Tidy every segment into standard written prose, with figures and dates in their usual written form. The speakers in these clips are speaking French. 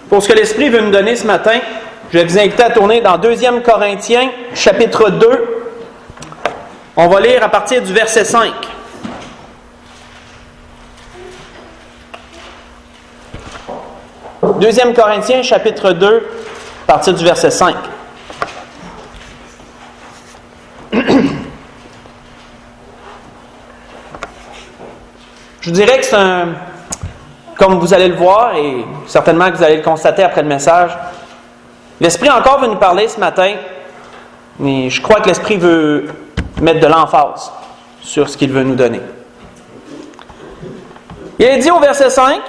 pour ce que l'Esprit veut nous donner ce matin, je vais vous inviter à tourner dans 2 Corinthiens, chapitre 2. On va lire à partir du verset 5. « 2 Corinthiens, chapitre 2, à partir du verset 5. Je vous dirais que c'est comme vous allez le voir, et certainement que vous allez le constater après le message, l'Esprit encore veut nous parler ce matin, mais je crois que l'Esprit veut mettre de l'emphase sur ce qu'il veut nous donner. Il est dit au verset 5,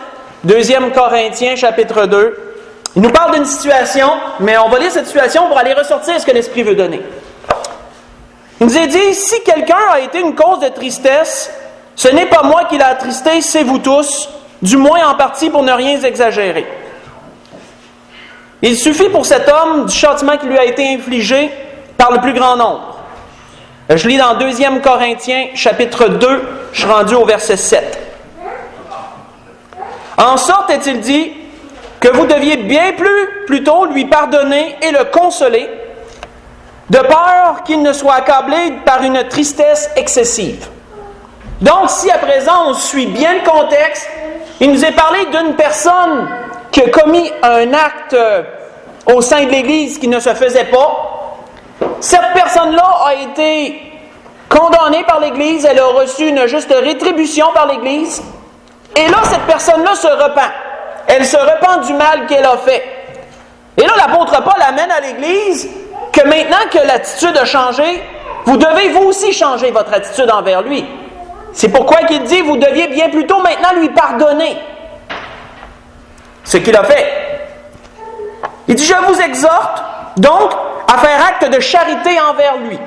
2 Corinthiens, chapitre 2, il nous parle d'une situation, mais on va lire cette situation pour aller ressortir ce que l'Esprit veut donner. Il nous est dit, si quelqu'un a été une cause de tristesse, ce n'est pas moi qui l'ai attristé, c'est vous tous, du moins en partie pour ne rien exagérer. Il suffit pour cet homme du châtiment qui lui a été infligé par le plus grand nombre. Je lis dans 2 Corinthiens, chapitre 2, je suis rendu au verset 7. En sorte, est-il dit, que vous deviez bien plutôt lui pardonner et le consoler, de peur qu'il ne soit accablé par une tristesse excessive. Donc, si à présent on suit bien le contexte, il nous est parlé d'une personne qui a commis un acte au sein de l'Église qui ne se faisait pas. Cette personne-là a été condamnée par l'Église, elle a reçu une juste rétribution par l'Église. Et là, cette personne-là se repent. Elle se repent du mal qu'elle a fait. Et là, l'apôtre Paul amène à l'Église que maintenant que l'attitude a changé, vous devez vous aussi changer votre attitude envers lui. C'est pourquoi il dit, vous deviez bien plutôt maintenant lui pardonner. Ce qu'il a fait. Il dit, je vous exhorte donc à faire acte de charité envers lui.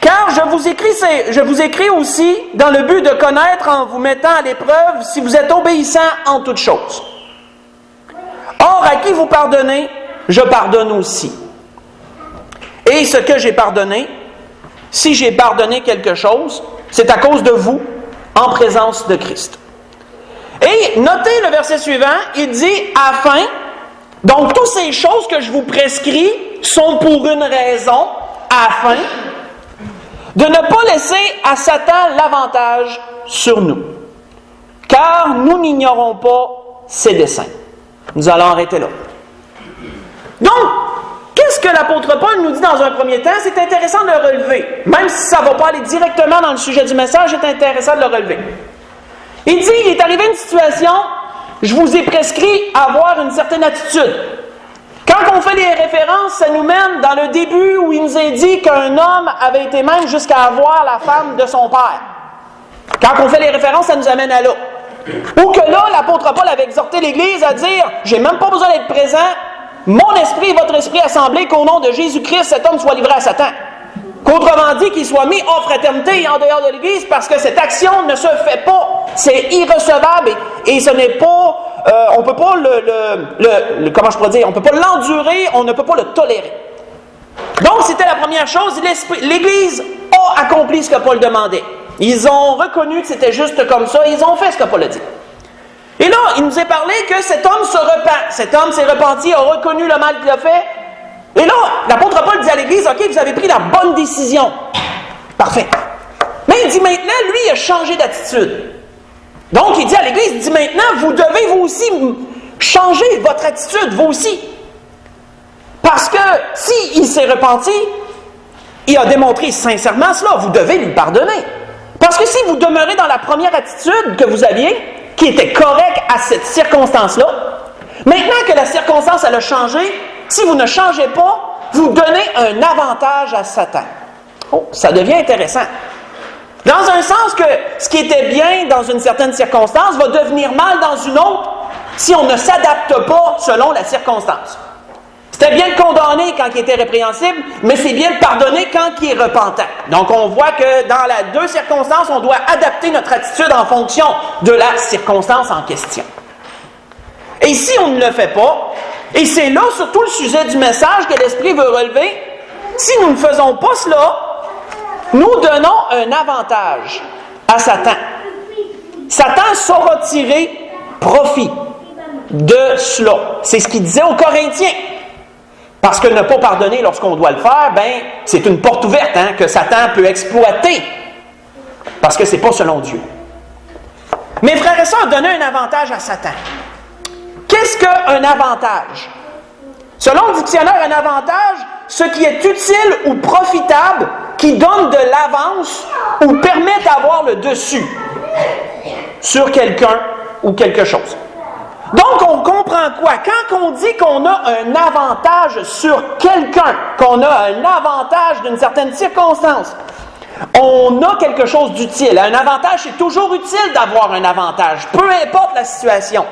Car je vous écris aussi dans le but de connaître en vous mettant à l'épreuve si vous êtes obéissant en toutes choses. Or, à qui vous pardonnez, je pardonne aussi. Et ce que j'ai pardonné, si j'ai pardonné quelque chose, c'est à cause de vous, en présence de Christ. Et notez le verset suivant, il dit « afin », donc toutes ces choses que je vous prescris sont pour une raison, afin de ne pas laisser à Satan l'avantage sur nous. Car nous n'ignorons pas ses desseins. Nous allons arrêter là. Donc, qu'est-ce que l'apôtre Paul nous dit dans un premier temps? C'est intéressant de le relever. Même si ça ne va pas aller directement dans le sujet du message, c'est intéressant de le relever. Il dit, il est arrivé une situation, je vous ai prescrit à avoir une certaine attitude. Quand on fait des références, ça nous mène dans le début où il nous est dit qu'un homme avait été même jusqu'à avoir la femme de son père. Quand on fait les références, ça nous amène à là. Ou que là, l'apôtre Paul avait exhorté l'Église à dire « J'ai même pas besoin d'être présent, mon esprit et votre esprit assemblés, qu'au nom de Jésus-Christ, cet homme soit livré à Satan. » Qu'autrement dit, qu'il soit mis en fraternité et en dehors de l'Église, parce que cette action ne se fait pas. C'est irrecevable et ce n'est pas... on peut pas comment je pourrais dire? On peut pas l'endurer, on ne peut pas le tolérer. Donc, c'était la première chose. L'Église a accompli ce que Paul demandait. Ils ont reconnu que c'était juste comme ça, ils ont fait ce que Paul a dit. Et là, il nous est parlé que cet homme se repent. Cet homme s'est repenti, a reconnu le mal qu'il a fait. Et là, l'apôtre Paul dit à l'Église, « OK, vous avez pris la bonne décision. Parfait. » Mais il dit maintenant, lui, il a changé d'attitude. Donc, il dit à l'Église, il dit maintenant, vous devez vous aussi changer votre attitude, vous aussi. Parce que s'il s'est repenti, il a démontré sincèrement cela, vous devez lui pardonner. Parce que si vous demeurez dans la première attitude que vous aviez, qui était correcte à cette circonstance-là, maintenant que la circonstance elle a changé, si vous ne changez pas, vous donnez un avantage à Satan. Oh, ça devient intéressant. Dans un sens que ce qui était bien dans une certaine circonstance va devenir mal dans une autre si on ne s'adapte pas selon la circonstance. C'était bien le condamner quand il était répréhensible, mais c'est bien le pardonner quand il est repentant. Donc on voit que dans les deux circonstances, on doit adapter notre attitude en fonction de la circonstance en question. Et si on ne le fait pas, et c'est là surtout le sujet du message que l'Esprit veut relever, si nous ne faisons pas cela, nous donnons un avantage à Satan. Satan saura tirer profit de cela. C'est ce qu'il disait aux Corinthiens. Parce que ne pas pardonner lorsqu'on doit le faire, c'est une porte ouverte que Satan peut exploiter. Parce que ce n'est pas selon Dieu. Mes frères et sœurs, donner un avantage à Satan. Qu'est-ce qu'un avantage? Selon le dictionnaire, un avantage, ce qui est utile ou profitable, qui donne de l'avance ou permet d'avoir le dessus sur quelqu'un ou quelque chose. Donc, on comprend quoi? Quand on dit qu'on a un avantage sur quelqu'un, qu'on a un avantage d'une certaine circonstance, on a quelque chose d'utile. Un avantage, c'est toujours utile d'avoir un avantage, peu importe la situation.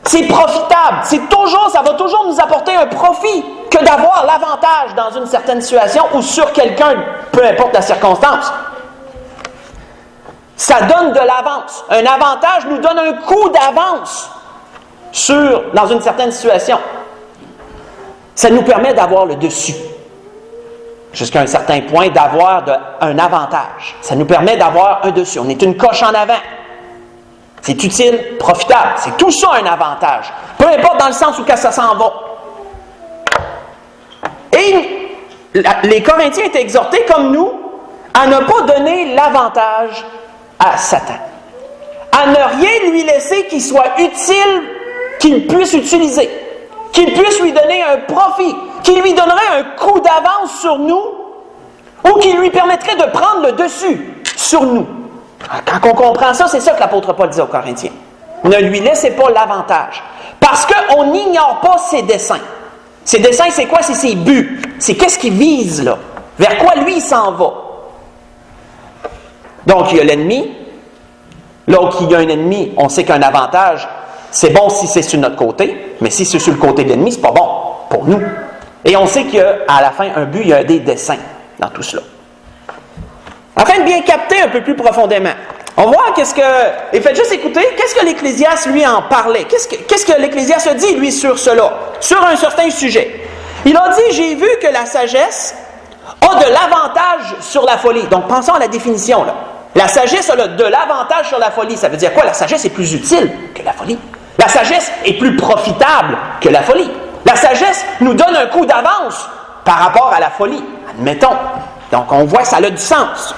C'est profitable. Ça va toujours nous apporter un profit que d'avoir l'avantage dans une certaine situation ou sur quelqu'un, peu importe la circonstance. Ça donne de l'avance. Un avantage nous donne un coup d'avance dans une certaine situation. Ça nous permet d'avoir le dessus. Jusqu'à un certain point, d'avoir un avantage. Ça nous permet d'avoir un dessus. On est une coche en avant. C'est utile, profitable. C'est tout ça un avantage. Peu importe dans le sens où ça s'en va. Et les Corinthiens étaient exhortés, comme nous, à ne pas donner l'avantage à Satan. À ne rien lui laisser qui soit utile, qu'il puisse utiliser. Qu'il puisse lui donner un profit. Qui lui donnerait un coup d'avance sur nous ou qui lui permettrait de prendre le dessus sur nous. Quand on comprend ça, c'est ça que l'apôtre Paul dit aux Corinthiens. Ne lui laissez pas l'avantage. Parce qu'on n'ignore pas ses desseins. Ses desseins, c'est quoi? C'est ses buts. C'est qu'est-ce qu'il vise, là? Vers quoi lui, il s'en va? Donc, il y a l'ennemi. L'autre qui a un ennemi, on sait qu'un avantage, c'est bon si c'est sur notre côté, mais si c'est sur le côté de l'ennemi, c'est pas bon pour nous. Et on sait qu'à la fin, un but, il y a des desseins dans tout cela. Afin de bien capter un peu plus profondément, on voit et faites juste écouter, qu'est-ce que l'Ecclésiaste, lui, en parlait? Qu'est-ce que l'Ecclésiaste a dit, lui, sur cela? Sur un certain sujet. Il a dit, j'ai vu que la sagesse a de l'avantage sur la folie. Donc, pensons à la définition, là. La sagesse a de l'avantage sur la folie. Ça veut dire quoi? La sagesse est plus utile que la folie. La sagesse est plus profitable que la folie. La sagesse nous donne un coup d'avance par rapport à la folie. Admettons. Donc, on voit que ça a du sens.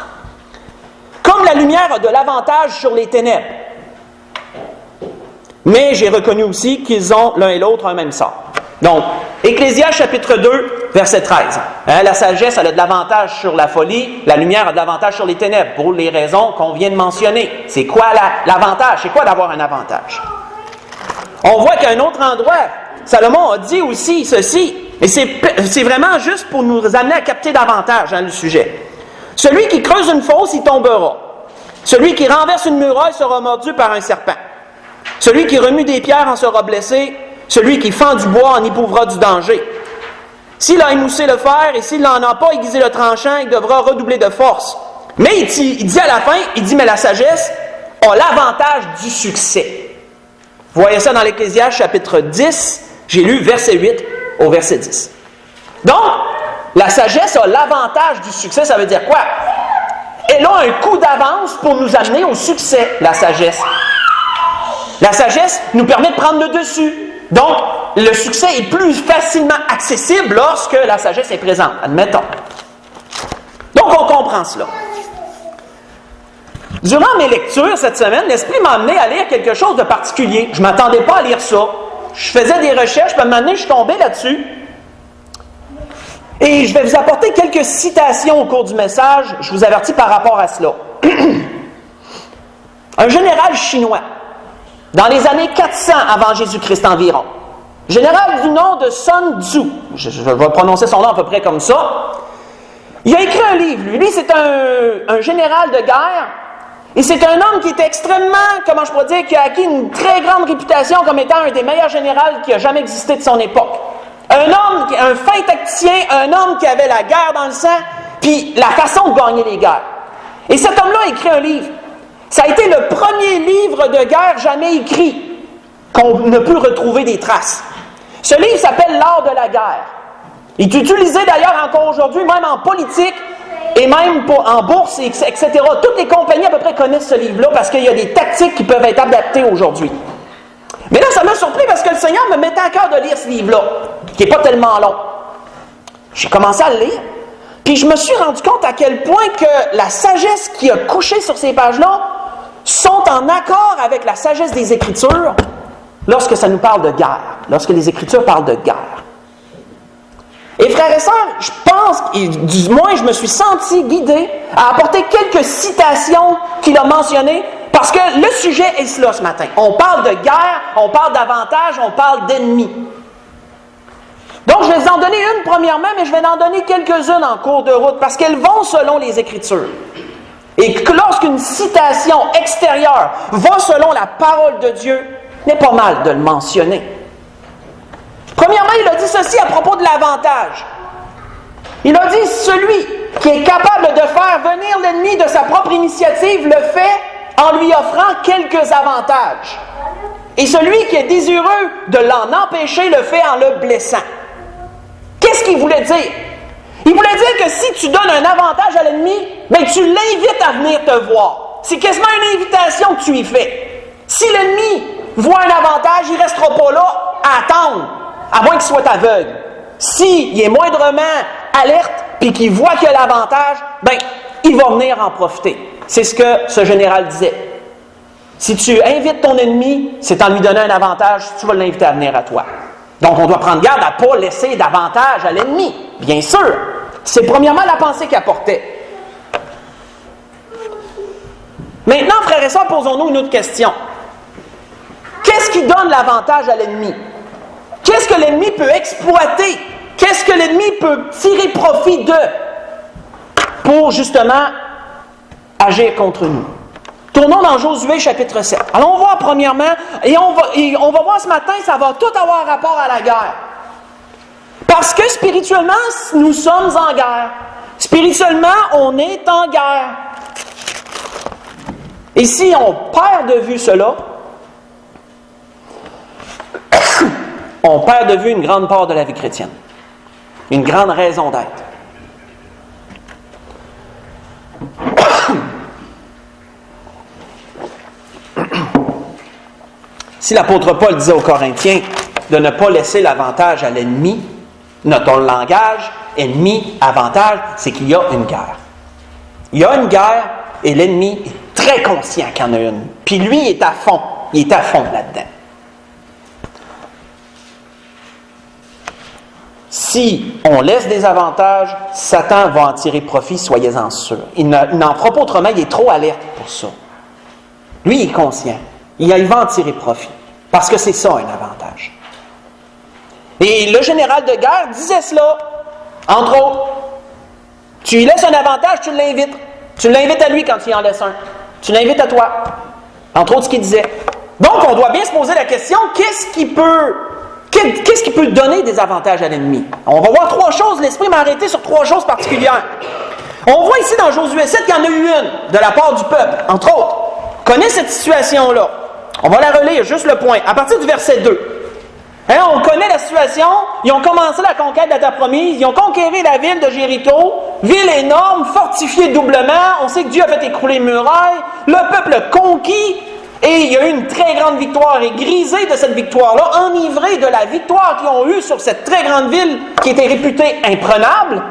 Comme la lumière a de l'avantage sur les ténèbres. Mais j'ai reconnu aussi qu'ils ont l'un et l'autre un même sort. Donc, Ecclésiaste chapitre 2, verset 13. La sagesse elle a de l'avantage sur la folie, la lumière a de l'avantage sur les ténèbres, pour les raisons qu'on vient de mentionner. C'est quoi l'avantage? C'est quoi d'avoir un avantage? On voit qu'à un autre endroit, Salomon a dit aussi ceci, et c'est vraiment juste pour nous amener à capter davantage le sujet. Celui qui creuse une fosse, il tombera. Celui qui renverse une muraille sera mordu par un serpent. Celui qui remue des pierres en sera blessé. Celui qui fend du bois en éprouvera du danger. S'il a émoussé le fer et s'il n'en a pas aiguisé le tranchant, il devra redoubler de force. Mais il dit à la fin, mais la sagesse a l'avantage du succès. Vous voyez ça dans l'Ecclésiaste chapitre 10, j'ai lu verset 8 au verset 10. Donc, la sagesse a l'avantage du succès, ça veut dire quoi? Elle a un coup d'avance pour nous amener au succès, la sagesse. La sagesse nous permet de prendre le dessus. Donc, le succès est plus facilement accessible lorsque la sagesse est présente, admettons. Donc, on comprend cela. Durant mes lectures cette semaine, l'Esprit m'a amené à lire quelque chose de particulier. Je ne m'attendais pas à lire ça. Je faisais des recherches, puis à un moment donné, je suis tombé là-dessus. Et je vais vous apporter quelques citations au cours du message. Je vous avertis par rapport à cela. Un général chinois, dans les années 400 avant Jésus-Christ environ, général du nom de Sun Tzu, je vais prononcer son nom à peu près comme ça, il a écrit un livre. Lui, c'est un général de guerre, et c'est un homme qui était extrêmement, comment je pourrais dire, qui a acquis une très grande réputation comme étant un des meilleurs généraux qui a jamais existé de son époque. Un homme, un fin tacticien, un homme qui avait la guerre dans le sang, puis la façon de gagner les guerres. Et cet homme-là a écrit un livre. Ça a été le premier livre de guerre jamais écrit qu'on ne peut retrouver des traces. Ce livre s'appelle « L'art de la guerre ». Il est utilisé d'ailleurs encore aujourd'hui, même en politique et même en bourse, etc. Toutes les compagnies à peu près connaissent ce livre-là parce qu'il y a des tactiques qui peuvent être adaptées aujourd'hui. Mais là, ça m'a surpris parce que le Seigneur me mettait à cœur de lire ce livre-là, qui n'est pas tellement long. J'ai commencé à le lire, puis je me suis rendu compte à quel point que la sagesse qui a couché sur ces pages-là sont en accord avec la sagesse des Écritures lorsque ça nous parle de guerre, lorsque les Écritures parlent de guerre. Et frères et sœurs, je pense, et du moins je me suis senti guidé à apporter quelques citations qu'il a mentionnées, parce que le sujet est cela ce matin. On parle de guerre, on parle d'avantages, on parle d'ennemis. Donc je vais en donner une premièrement, mais je vais en donner quelques-unes en cours de route, parce qu'elles vont selon les Écritures. Et que lorsqu'une citation extérieure va selon la parole de Dieu, il est pas mal de le mentionner. Premièrement, il a dit ceci à propos de l'avantage. Il a dit, celui qui est capable de faire venir l'ennemi de sa propre initiative le fait en lui offrant quelques avantages. Et celui qui est désireux de l'en empêcher le fait en le blessant. Qu'est-ce qu'il voulait dire? Il voulait dire que si tu donnes un avantage à l'ennemi, ben tu l'invites à venir te voir. C'est quasiment une invitation que tu y fais. Si l'ennemi voit un avantage, il ne restera pas là à attendre, à moins qu'il soit aveugle. S'il est moindrement alerte puis qu'il voit qu'il y a l'avantage, ben il va venir en profiter. C'est ce que ce général disait. Si tu invites ton ennemi, c'est en lui donnant un avantage, tu vas l'inviter à venir à toi. Donc on doit prendre garde à ne pas laisser d'avantage à l'ennemi, bien sûr. C'est premièrement la pensée qu'il apportait. Maintenant, frères et sœurs, posons-nous une autre question. Qu'est-ce qui donne l'avantage à l'ennemi? Qu'est-ce que l'ennemi peut exploiter? Qu'est-ce que l'ennemi peut tirer profit de pour justement agir contre nous? Tournons dans Josué chapitre 7. Allons voir premièrement, et on va voir ce matin, ça va tout avoir rapport à la guerre. Parce que spirituellement, nous sommes en guerre. Spirituellement, on est en guerre. Et si on perd de vue cela, on perd de vue une grande part de la vie chrétienne. Une grande raison d'être. Si l'apôtre Paul disait aux Corinthiens de ne pas laisser l'avantage à l'ennemi, notons le langage, ennemi, avantage, c'est qu'il y a une guerre. Il y a une guerre et l'ennemi est très conscient qu'il y en a une. Puis lui, il est à fond là-dedans. Si on laisse des avantages, Satan va en tirer profit, soyez-en sûrs. Il n'en fera pas autrement, il est trop alerte pour ça. Lui, il est conscient. Il va en tirer profit. Parce que c'est ça, un avantage. Et le général de guerre disait cela, entre autres. Tu lui laisses un avantage, tu l'invites. Tu l'invites à lui quand il en laisse un. Tu l'invites à toi. Entre autres, ce qu'il disait. Donc, on doit bien se poser la question, qu'est-ce qui peut donner des avantages à l'ennemi? On va voir trois choses. L'Esprit m'a arrêté sur trois choses particulières. On voit ici dans Josué 7 qu'il y en a eu une de la part du peuple, entre autres. Connaît cette situation-là. On va la relire, juste le point. À partir du verset 2. On connaît la situation. Ils ont commencé la conquête de la terre promise. Ils ont conquéri la ville de Jéricho. Ville énorme, fortifiée doublement. On sait que Dieu a fait écrouler les murailles. Le peuple a conquis. Et il y a eu une très grande victoire. Et grisé de cette victoire-là, enivré de la victoire qu'ils ont eue sur cette très grande ville qui était réputée imprenable,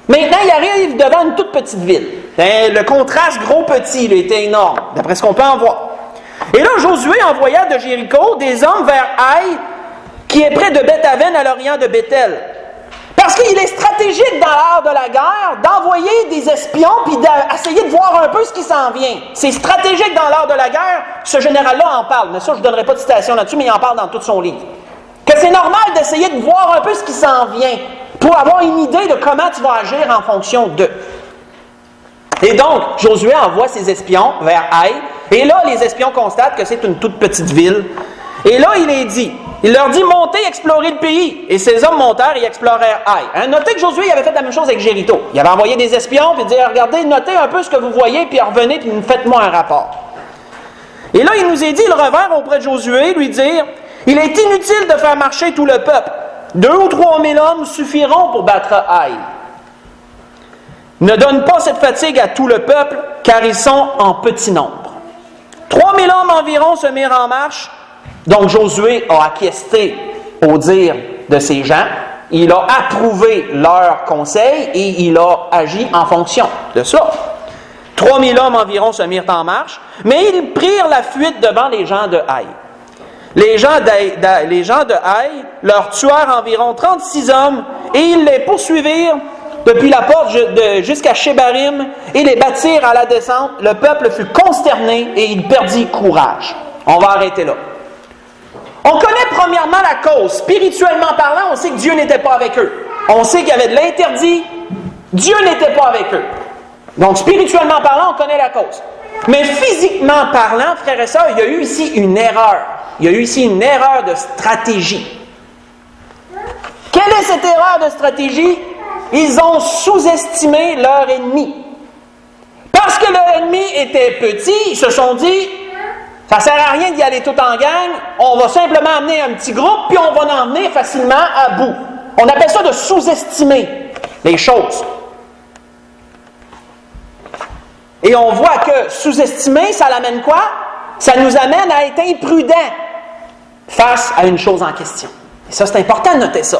maintenant, ils arrivent devant une toute petite ville. Le contraste gros-petit était énorme, d'après ce qu'on peut en voir. Et là, Josué envoya de Jéricho des hommes vers Haï, qui est près de Beth-Aven, à l'orient de Bethel. Parce qu'il est stratégique dans l'art de la guerre d'envoyer des espions puis d'essayer de voir un peu ce qui s'en vient. C'est stratégique dans l'art de la guerre. Ce général-là en parle. Mais ça, je ne donnerai pas de citation là-dessus, mais il en parle dans tout son livre. Que c'est normal d'essayer de voir un peu ce qui s'en vient pour avoir une idée de comment tu vas agir en fonction d'eux. Et donc, Josué envoie ses espions vers Haï. Et là, les espions constatent que c'est une toute petite ville. Et là, il leur dit, montez, explorez le pays. Et ces hommes montèrent et explorèrent Haï. Notez que Josué avait fait la même chose avec Jéricho. Il avait envoyé des espions, puis dit, regardez, notez un peu ce que vous voyez, puis revenez, puis faites-moi un rapport. Et là, il nous est dit, ils revinrent auprès de Josué, lui dire, il est inutile de faire marcher tout le peuple. 2 ou 3 000 hommes suffiront pour battre Haï. Ne donne pas cette fatigue à tout le peuple, car ils sont en petit nombre. 3 000 hommes environ se mirent en marche, Donc Josué a acquiescé au dire de ces gens, il a approuvé leurs conseils et il a agi en fonction de ça. 3000 hommes environ se mirent en marche, mais ils prirent la fuite devant les gens de Haï. Les gens de Haï leur tuèrent environ 36 hommes et ils les poursuivirent depuis la porte jusqu'à Shebarim et les battirent à la descente. Le peuple fut consterné et il perdit courage. On va arrêter là. On connaît premièrement la cause. Spirituellement parlant, on sait que Dieu n'était pas avec eux. On sait qu'il y avait de l'interdit. Dieu n'était pas avec eux. Donc, spirituellement parlant, on connaît la cause. Mais physiquement parlant, frères et sœurs, il y a eu ici une erreur. Il y a eu ici une erreur de stratégie. Quelle est cette erreur de stratégie? Ils ont sous-estimé leur ennemi. Parce que leur ennemi était petit, ils se sont dit, ça ne sert à rien d'y aller tout en gang, on va simplement amener un petit groupe, puis on va en venir facilement à bout. On appelle ça de sous-estimer les choses. Et on voit que sous-estimer, ça l'amène quoi? Ça nous amène à être imprudents face à une chose en question. Et ça, c'est important de noter ça.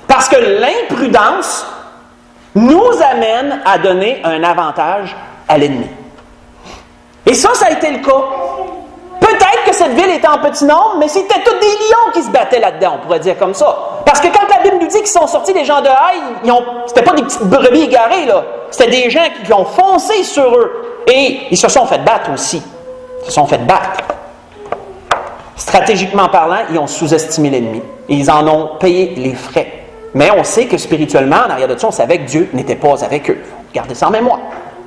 Parce que l'imprudence nous amène à donner un avantage à l'ennemi. Et ça a été le cas. Peut-être que cette ville était en petit nombre, mais c'était tous des lions qui se battaient là-dedans, on pourrait dire comme ça. Parce que quand la Bible nous dit qu'ils sont sortis des gens de Haï, c'était pas des petites brebis égarées, là. C'était des gens qui ont foncé sur eux. Et ils se sont fait battre aussi. Ils se sont fait battre. Stratégiquement parlant, ils ont sous-estimé l'ennemi. Et ils en ont payé les frais. Mais on sait que spirituellement, en arrière de ça, on savait que Dieu n'était pas avec eux. Gardez ça en mémoire.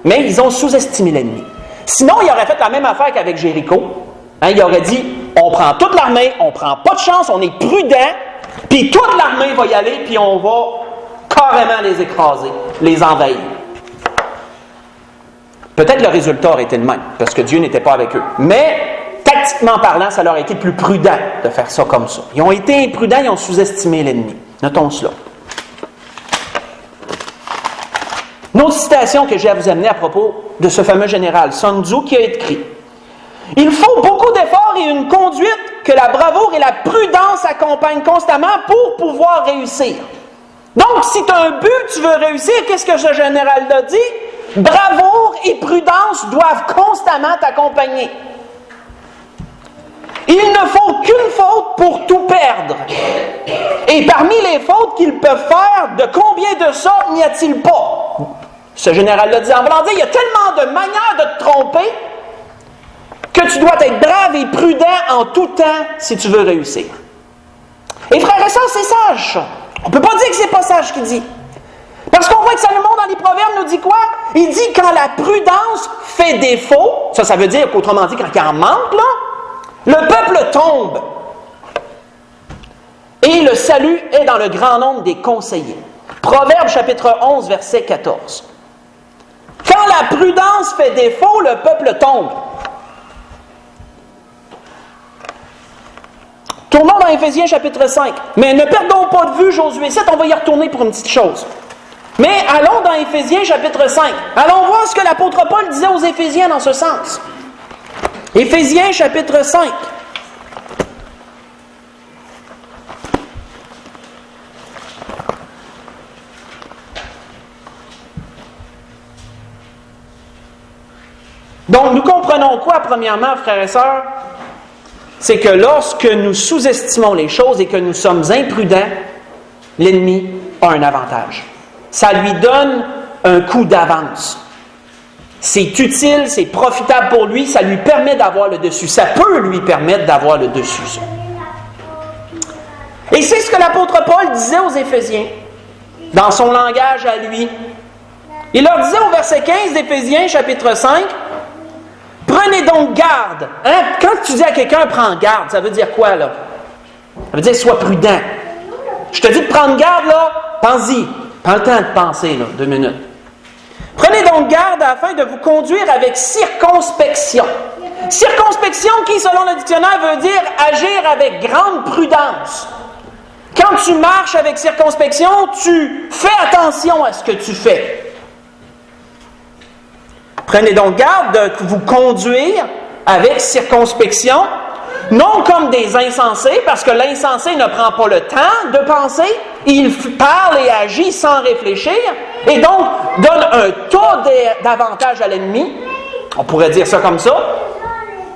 Mais ils ont sous-estimé l'ennemi. Sinon, ils auraient fait la même affaire qu'avec Jéricho. Il aurait dit, on prend toute l'armée, on prend pas de chance, on est prudent, puis toute l'armée va y aller, puis on va carrément les écraser, les envahir. Peut-être le résultat aurait été le même, parce que Dieu n'était pas avec eux. Mais, tactiquement parlant, ça leur a été plus prudent de faire ça comme ça. Ils ont été imprudents, ils ont sous-estimé l'ennemi. Notons cela. Une autre citation que j'ai à vous amener à propos de ce fameux général, Sun Tzu, qui a écrit « Il faut beaucoup d'efforts et une conduite que la bravoure et la prudence accompagnent constamment pour pouvoir réussir. » Donc, si tu as un but, tu veux réussir, qu'est-ce que ce général-là dit? Bravoure et prudence doivent constamment t'accompagner. Il ne faut qu'une faute pour tout perdre. Et parmi les fautes qu'ils peuvent faire, de combien de ça n'y a-t-il pas? Ce général-là dit en blanc, il y a tellement de manières de te tromper que tu dois être brave et prudent en tout temps si tu veux réussir. Et frères et sœurs, c'est sage. On ne peut pas dire que c'est pas sage qu'il dit. Parce qu'on voit que Salomon dans les Proverbes nous dit quoi? Il dit quand la prudence fait défaut, ça veut dire qu'autrement dit, quand il en manque, là, le peuple tombe. Et le salut est dans le grand nombre des conseillers. Proverbe chapitre 11, verset 14. Quand la prudence fait défaut, le peuple tombe. Tournons dans Éphésiens chapitre 5. Mais ne perdons pas de vue Josué 7, on va y retourner pour une petite chose. Mais allons dans Éphésiens chapitre 5. Allons voir ce que l'apôtre Paul disait aux Éphésiens dans ce sens. Éphésiens chapitre 5. Donc, nous comprenons quoi, premièrement, frères et sœurs? C'est que lorsque nous sous-estimons les choses et que nous sommes imprudents, l'ennemi a un avantage. Ça lui donne un coup d'avance. C'est utile, c'est profitable pour lui, ça lui permet d'avoir le dessus. Ça peut lui permettre d'avoir le dessus. Et c'est ce que l'apôtre Paul disait aux Éphésiens, dans son langage à lui. Il leur disait au verset 15 d'Éphésiens, chapitre 5, « Prenez donc garde. » Quand tu dis à quelqu'un « prends garde », ça veut dire quoi, là? Ça veut dire « sois prudent ». Je te dis de prendre garde, là, pense-y. Prends le temps de penser, là, 2 minutes. Prenez donc garde afin de vous conduire avec circonspection. Circonspection qui, selon le dictionnaire, veut dire agir avec grande prudence. Quand tu marches avec circonspection, tu fais attention à ce que tu fais. Prenez donc garde de vous conduire avec circonspection, non comme des insensés, parce que l'insensé ne prend pas le temps de penser, il parle et agit sans réfléchir, et donc donne un tas d'avantages à l'ennemi. On pourrait dire ça comme ça.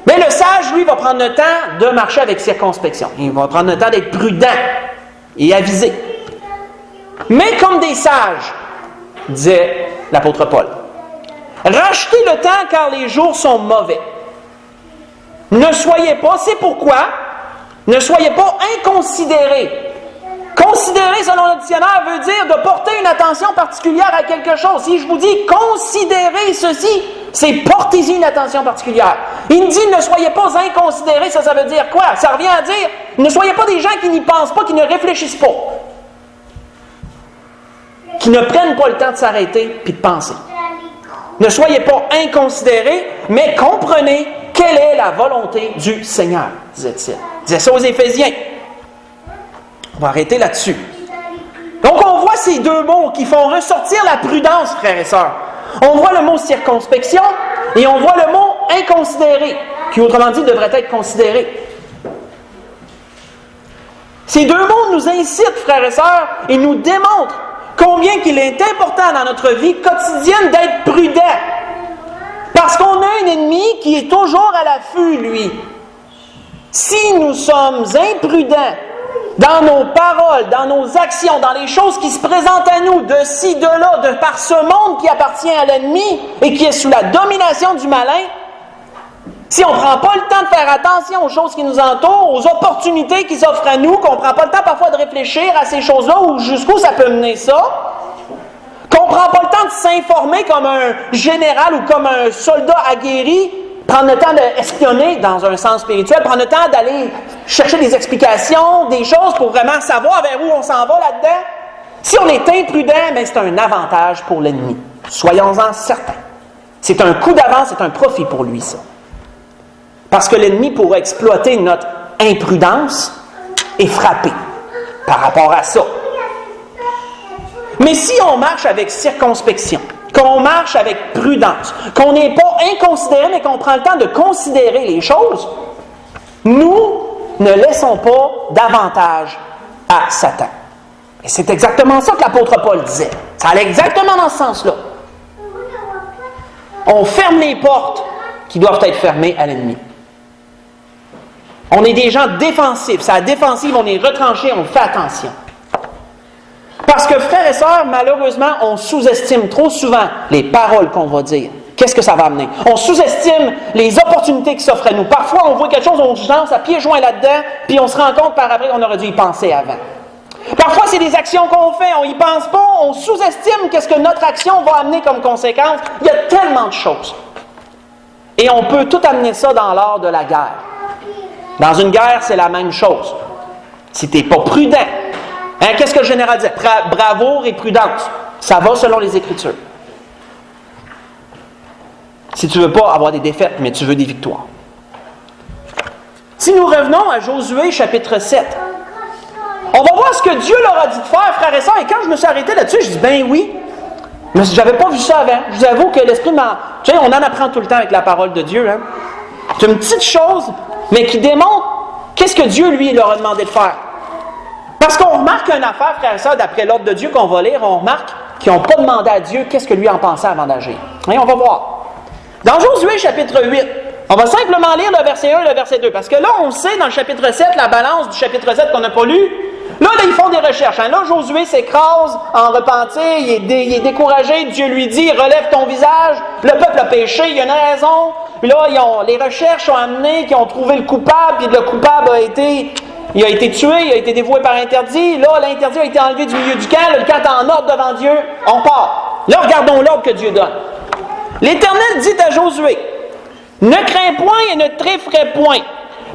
Mais le sage, lui, va prendre le temps de marcher avec circonspection. Il va prendre le temps d'être prudent et avisé. Mais comme des sages, disait l'apôtre Paul, rachetez le temps car les jours sont mauvais. Ne soyez pas, c'est pourquoi, ne soyez pas inconsidérés. Considérer, selon le dictionnaire, veut dire de porter une attention particulière à quelque chose. Si je vous dis considérez ceci, c'est portez-y une attention particulière. Il me dit ne soyez pas inconsidérés, ça veut dire quoi? Ça revient à dire ne soyez pas des gens qui n'y pensent pas, qui ne réfléchissent pas. Qui ne prennent pas le temps de s'arrêter puis de penser. Ne soyez pas inconsidérés, mais comprenez quelle est la volonté du Seigneur, disait-il. Il disait ça aux Éphésiens. On va arrêter là-dessus. Donc, on voit ces deux mots qui font ressortir la prudence, frères et sœurs. On voit le mot circonspection et on voit le mot inconsidéré, qui autrement dit devrait être considéré. Ces deux mots nous incitent, frères et sœurs, et nous démontrent combien qu'il est important dans notre vie quotidienne d'être prudent. Parce qu'on a un ennemi qui est toujours à l'affût, lui. Si nous sommes imprudents dans nos paroles, dans nos actions, dans les choses qui se présentent à nous, de ci, de là, de par ce monde qui appartient à l'ennemi et qui est sous la domination du malin, si on ne prend pas le temps de faire attention aux choses qui nous entourent, aux opportunités qui s'offrent à nous, qu'on ne prend pas le temps parfois de réfléchir à ces choses-là ou jusqu'où ça peut mener ça, qu'on ne prend pas le temps de s'informer comme un général ou comme un soldat aguerri, prendre le temps d'espionner dans un sens spirituel, prendre le temps d'aller chercher des explications, des choses pour vraiment savoir vers où on s'en va là-dedans. Si on est imprudent, bien, c'est un avantage pour l'ennemi. Soyons-en certains. C'est un coup d'avance, c'est un profit pour lui, ça. Parce que l'ennemi pourra exploiter notre imprudence et frapper par rapport à ça. Mais si on marche avec circonspection, qu'on marche avec prudence, qu'on n'est pas inconsidéré, mais qu'on prend le temps de considérer les choses, nous ne laissons pas d'avantage à Satan. Et c'est exactement ça que l'apôtre Paul disait. Ça allait exactement dans ce sens-là. On ferme les portes qui doivent être fermées à l'ennemi. On est des gens défensifs. C'est à la défensive, on est retranchés, on fait attention. Parce que, frères et sœurs, malheureusement, on sous-estime trop souvent les paroles qu'on va dire. Qu'est-ce que ça va amener? On sous-estime les opportunités qui s'offrent à nous. Parfois, on voit quelque chose, on se lance à pieds joints là-dedans, puis on se rend compte par après qu'on aurait dû y penser avant. Parfois, c'est des actions qu'on fait, on n'y pense pas, on sous-estime qu'est-ce que notre action va amener comme conséquence. Il y a tellement de choses. Et on peut tout amener ça dans l'art de la guerre. Dans une guerre, c'est la même chose. Si tu n'es pas prudent, qu'est-ce que le général disait? Bravoure et prudence. Ça va selon les Écritures. Si tu ne veux pas avoir des défaites, mais tu veux des victoires. Si nous revenons à Josué, chapitre 7, on va voir ce que Dieu leur a dit de faire, frères et sœurs. Et quand je me suis arrêté là-dessus, je dis, ben oui. Mais j'avais pas vu ça avant. Je vous avoue que l'Esprit m'a... Tu sais, on en apprend tout le temps avec la parole de Dieu. Hein? C'est une petite chose, mais qui démontre qu'est-ce que Dieu, lui, leur a demandé de faire. Parce qu'on remarque une affaire, frères et sœurs, d'après l'ordre de Dieu qu'on va lire, on remarque qu'ils n'ont pas demandé à Dieu qu'est-ce que lui en pensait avant d'agir. Et on va voir. Dans Josué, chapitre 8, on va simplement lire le verset 1 et le verset 2. Parce que là, on sait, dans le chapitre 7, la balance du chapitre 7 qu'on n'a pas lu, là, ils font des recherches. Hein. Là, Josué s'écrase en repentir, il est découragé. Dieu lui dit, relève ton visage. Le peuple a péché, il y a une raison. Puis là, les recherches ont amené qu'ils ont trouvé le coupable, puis le coupable a été tué, il a été dévoué par interdit. Là, l'interdit a été enlevé du milieu du camp. Le camp est en ordre devant Dieu. On part. Là, regardons l'ordre que Dieu donne. L'Éternel dit à Josué, ne crains point et ne t'effraie point.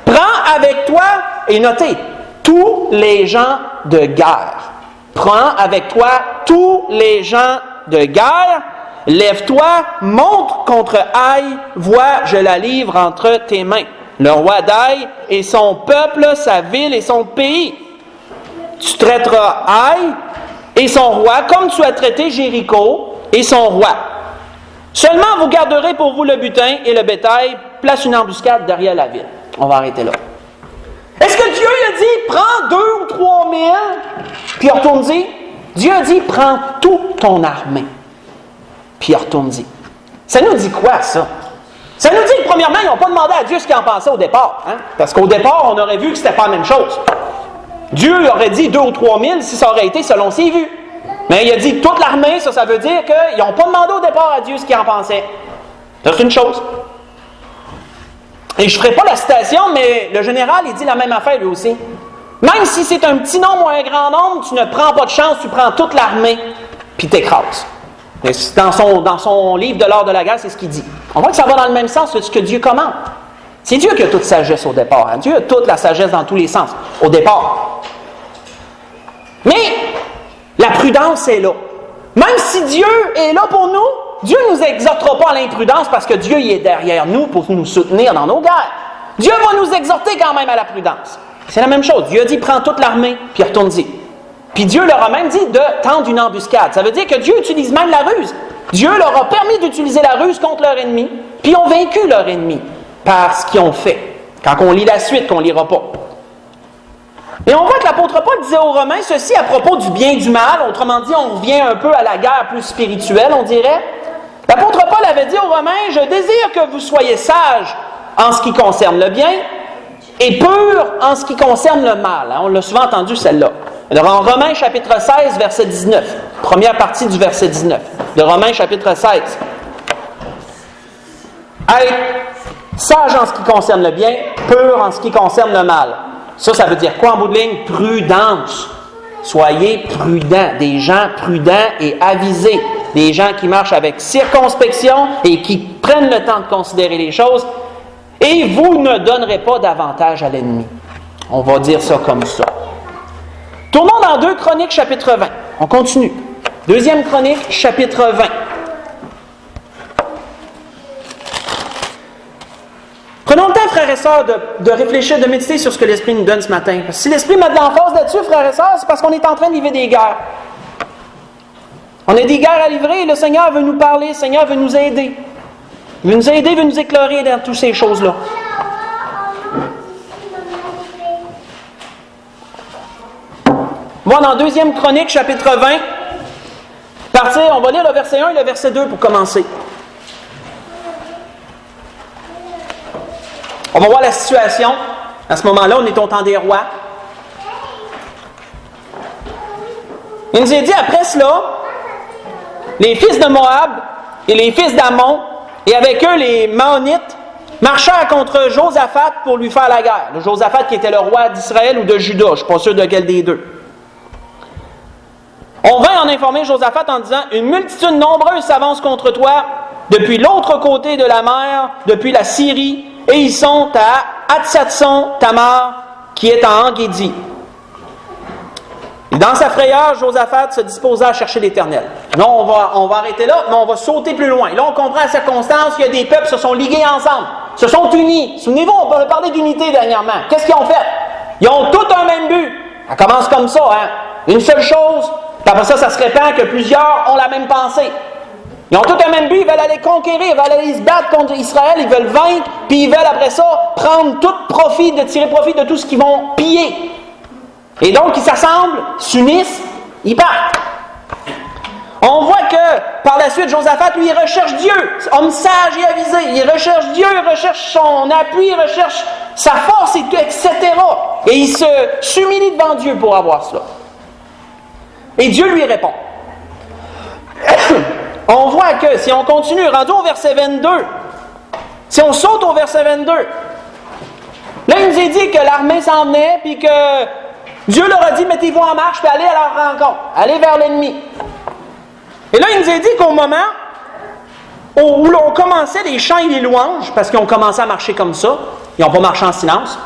Prends avec toi, et notez, tous les gens de guerre. Prends avec toi tous les gens de guerre. Lève-toi, monte contre Aï, vois, je la livre entre tes mains. Le roi d'Aï et son peuple, sa ville et son pays. Tu traiteras Aï et son roi comme tu as traité Jéricho et son roi. Seulement vous garderez pour vous le butin et le bétail, place une embuscade derrière la ville. On va arrêter là. Dieu a dit, prends 2 ou 3 000, puis retourne-y. Dieu a dit, prends toute ton armée, puis retourne-y. Ça nous dit quoi, ça? Ça nous dit que, premièrement, ils n'ont pas demandé à Dieu ce qu'il en pensait au départ. Hein? Parce qu'au départ, on aurait vu que ce n'était pas la même chose. Dieu aurait dit 2 ou 3 000 si ça aurait été selon ses vues. Mais il a dit toute l'armée, ça veut dire qu'ils n'ont pas demandé au départ à Dieu ce qu'il en pensait. Ça, c'est une chose. Et je ne ferai pas la citation, mais le général, il dit la même affaire lui aussi. Même si c'est un petit nombre ou un grand nombre, tu ne prends pas de chance, tu prends toute l'armée, puis t'écrases. Dans son livre de l'art de la guerre, c'est ce qu'il dit. On voit que ça va dans le même sens que ce que Dieu commande. C'est Dieu qui a toute sagesse au départ. Hein? Dieu a toute la sagesse dans tous les sens, au départ. Mais la prudence est là. Même si Dieu est là pour nous, Dieu ne nous exhortera pas à l'imprudence parce que Dieu il est derrière nous pour nous soutenir dans nos guerres. Dieu va nous exhorter quand même à la prudence. C'est la même chose. Dieu a dit, prends toute l'armée, puis retourne-y. Puis Dieu leur a même dit de tendre une embuscade. Ça veut dire que Dieu utilise même la ruse. Dieu leur a permis d'utiliser la ruse contre leur ennemi, puis ils ont vaincu leur ennemi par ce qu'ils ont fait. Quand on lit la suite, qu'on ne lira pas. Et on voit que l'apôtre Paul disait aux Romains ceci à propos du bien et du mal. Autrement dit, on revient un peu à la guerre plus spirituelle, on dirait. L'apôtre Paul avait dit aux Romains, « Je désire que vous soyez sages en ce qui concerne le bien et purs en ce qui concerne le mal. Hein? » On l'a souvent entendu, celle-là. Alors, en Romains, chapitre 16, verset 19. Première partie du verset 19. De Romains, chapitre 16. Être sage en ce qui concerne le bien, pur en ce qui concerne le mal. Ça veut dire quoi en bout de ligne? Prudence. Soyez prudents. Des gens prudents et avisés. Des gens qui marchent avec circonspection et qui prennent le temps de considérer les choses. Et vous ne donnerez pas d'avantage à l'ennemi. On va dire ça comme ça. Tournons dans 2 Chroniques, chapitre 20. On continue. 2e Chronique, chapitre 20. Prenons le temps, frères et sœurs, de réfléchir, de méditer sur ce que l'Esprit nous donne ce matin. Parce que si l'Esprit met de l'emphase là-dessus, frères et sœurs, c'est parce qu'on est en train de livrer des guerres. On a des guerres à livrer et le Seigneur veut nous parler, le Seigneur veut nous aider. Il veut nous aider, il veut nous éclairer dans toutes ces choses-là. Moi, dans 2e Chronique, chapitre 20, on va lire le verset 1 et le verset 2 pour commencer. On va voir la situation. À ce moment-là, on est au temps des rois. Il nous est dit après cela, les fils de Moab et les fils d'Ammon, et avec eux les Maonites, marchèrent contre Josaphat pour lui faire la guerre. Le Josaphat qui était le roi d'Israël ou de Juda, je ne suis pas sûr de quel des deux. On vint en informer Josaphat en disant « Une multitude nombreuse s'avance contre toi depuis l'autre côté de la mer, depuis la Syrie, et ils sont à Hatsatson Tamar, qui est en Engedi. » Dans sa frayeur, Josaphat se disposa à chercher l'Éternel. Non, on va arrêter là, mais on va sauter plus loin. Là, on comprend la circonstance qu'il y a des peuples qui se sont ligués ensemble, se sont unis. Souvenez-vous, on a parlé d'unité dernièrement. Qu'est-ce qu'ils ont fait? Ils ont tous un même but. Ça commence comme ça, hein? Une seule chose, puis après ça se répand que plusieurs ont la même pensée. Ils ont tous un même but, ils veulent aller conquérir, ils veulent aller se battre contre Israël, ils veulent vaincre, puis ils veulent après ça prendre tout profit, tirer profit de tout ce qu'ils vont piller. Et donc, ils s'assemblent, s'unissent, ils partent. On voit que, par la suite, Josaphat, lui, il recherche Dieu, homme sage et avisé. Il recherche Dieu, il recherche son appui, il recherche sa force, etc. Et il s'humilie devant Dieu pour avoir cela. Et Dieu lui répond. On voit que, si on continue, rendu au verset 22, si on saute au verset 22, là, il nous est dit que l'armée s'en venait, puis que Dieu leur a dit, mettez-vous en marche, puis allez à leur rencontre, allez vers l'ennemi. Et là, il nous a dit qu'au moment où l'on commençait les chants et les louanges, parce qu'ils ont commencé à marcher comme ça, ils n'ont pas marché en silence,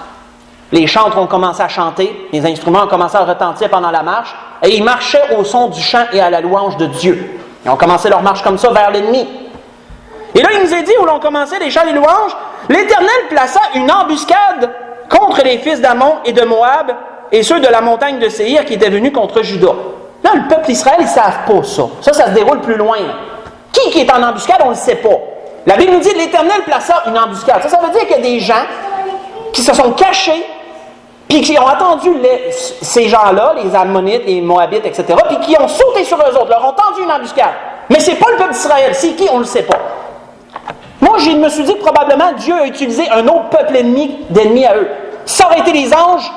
les chantres ont commencé à chanter, les instruments ont commencé à retentir pendant la marche, et ils marchaient au son du chant et à la louange de Dieu. Ils ont commencé leur marche comme ça vers l'ennemi. Et là, il nous a dit, où l'on commençait les chants et les louanges, l'Éternel plaça une embuscade contre les fils d'Ammon et de Moab, et ceux de la montagne de Séhir qui étaient venus contre Juda. Là, le peuple d'Israël, ils ne savent pas ça. Ça se déroule plus loin. Qui est en embuscade, on ne le sait pas. La Bible nous dit que l'Éternel plaça une embuscade. Ça veut dire qu'il y a des gens qui se sont cachés puis qui ont attendu ces gens-là, les Ammonites, les Moabites, etc., puis qui ont sauté sur eux autres, leur ont tendu une embuscade. Mais c'est pas le peuple d'Israël. C'est qui? On ne le sait pas. Moi, je me suis dit que probablement Dieu a utilisé un autre peuple d'ennemis à eux. Ça aurait été les anges,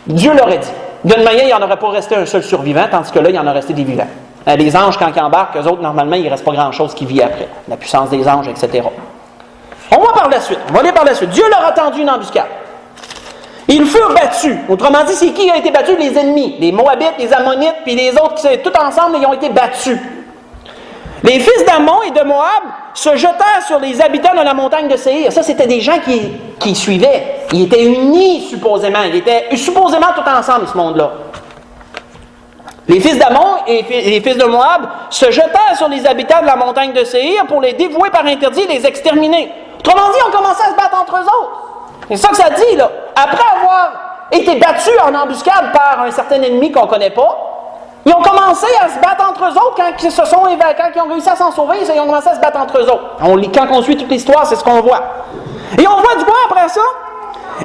Dieu l'aurait dit. D'une manière, il n'y en aurait pas resté un seul survivant, tandis que là, il y en a resté des vivants. Les anges, quand ils embarquent, eux autres, normalement, il ne reste pas grand-chose qui vit après. La puissance des anges, etc. On va par la suite. On va aller par la suite. Dieu leur a tendu une embuscade. Ils furent battus. Autrement dit, c'est qui a été battu? Les ennemis. Les Moabites, les Ammonites, puis les autres, tout ensemble, ils ont été battus. Les fils d'Ammon et de Moab se jetèrent sur les habitants de la montagne de Séhir. Ça, c'était des gens qui suivaient. Ils étaient unis, supposément. Ils étaient supposément tout ensemble, ce monde-là. Les fils d'Ammon et les fils de Moab se jetèrent sur les habitants de la montagne de Séhir pour les dévouer par interdit et les exterminer. Autrement dit, on commençait à se battre entre eux autres. C'est ça que ça dit, là. Après avoir été battus en embuscade par un certain ennemi qu'on ne connaît pas, ils ont commencé à se battre entre eux autres quand ils ont réussi à s'en sauver, ils ont commencé à se battre entre eux autres. Quand on suit toute l'histoire, c'est ce qu'on voit. Et on voit du quoi après ça?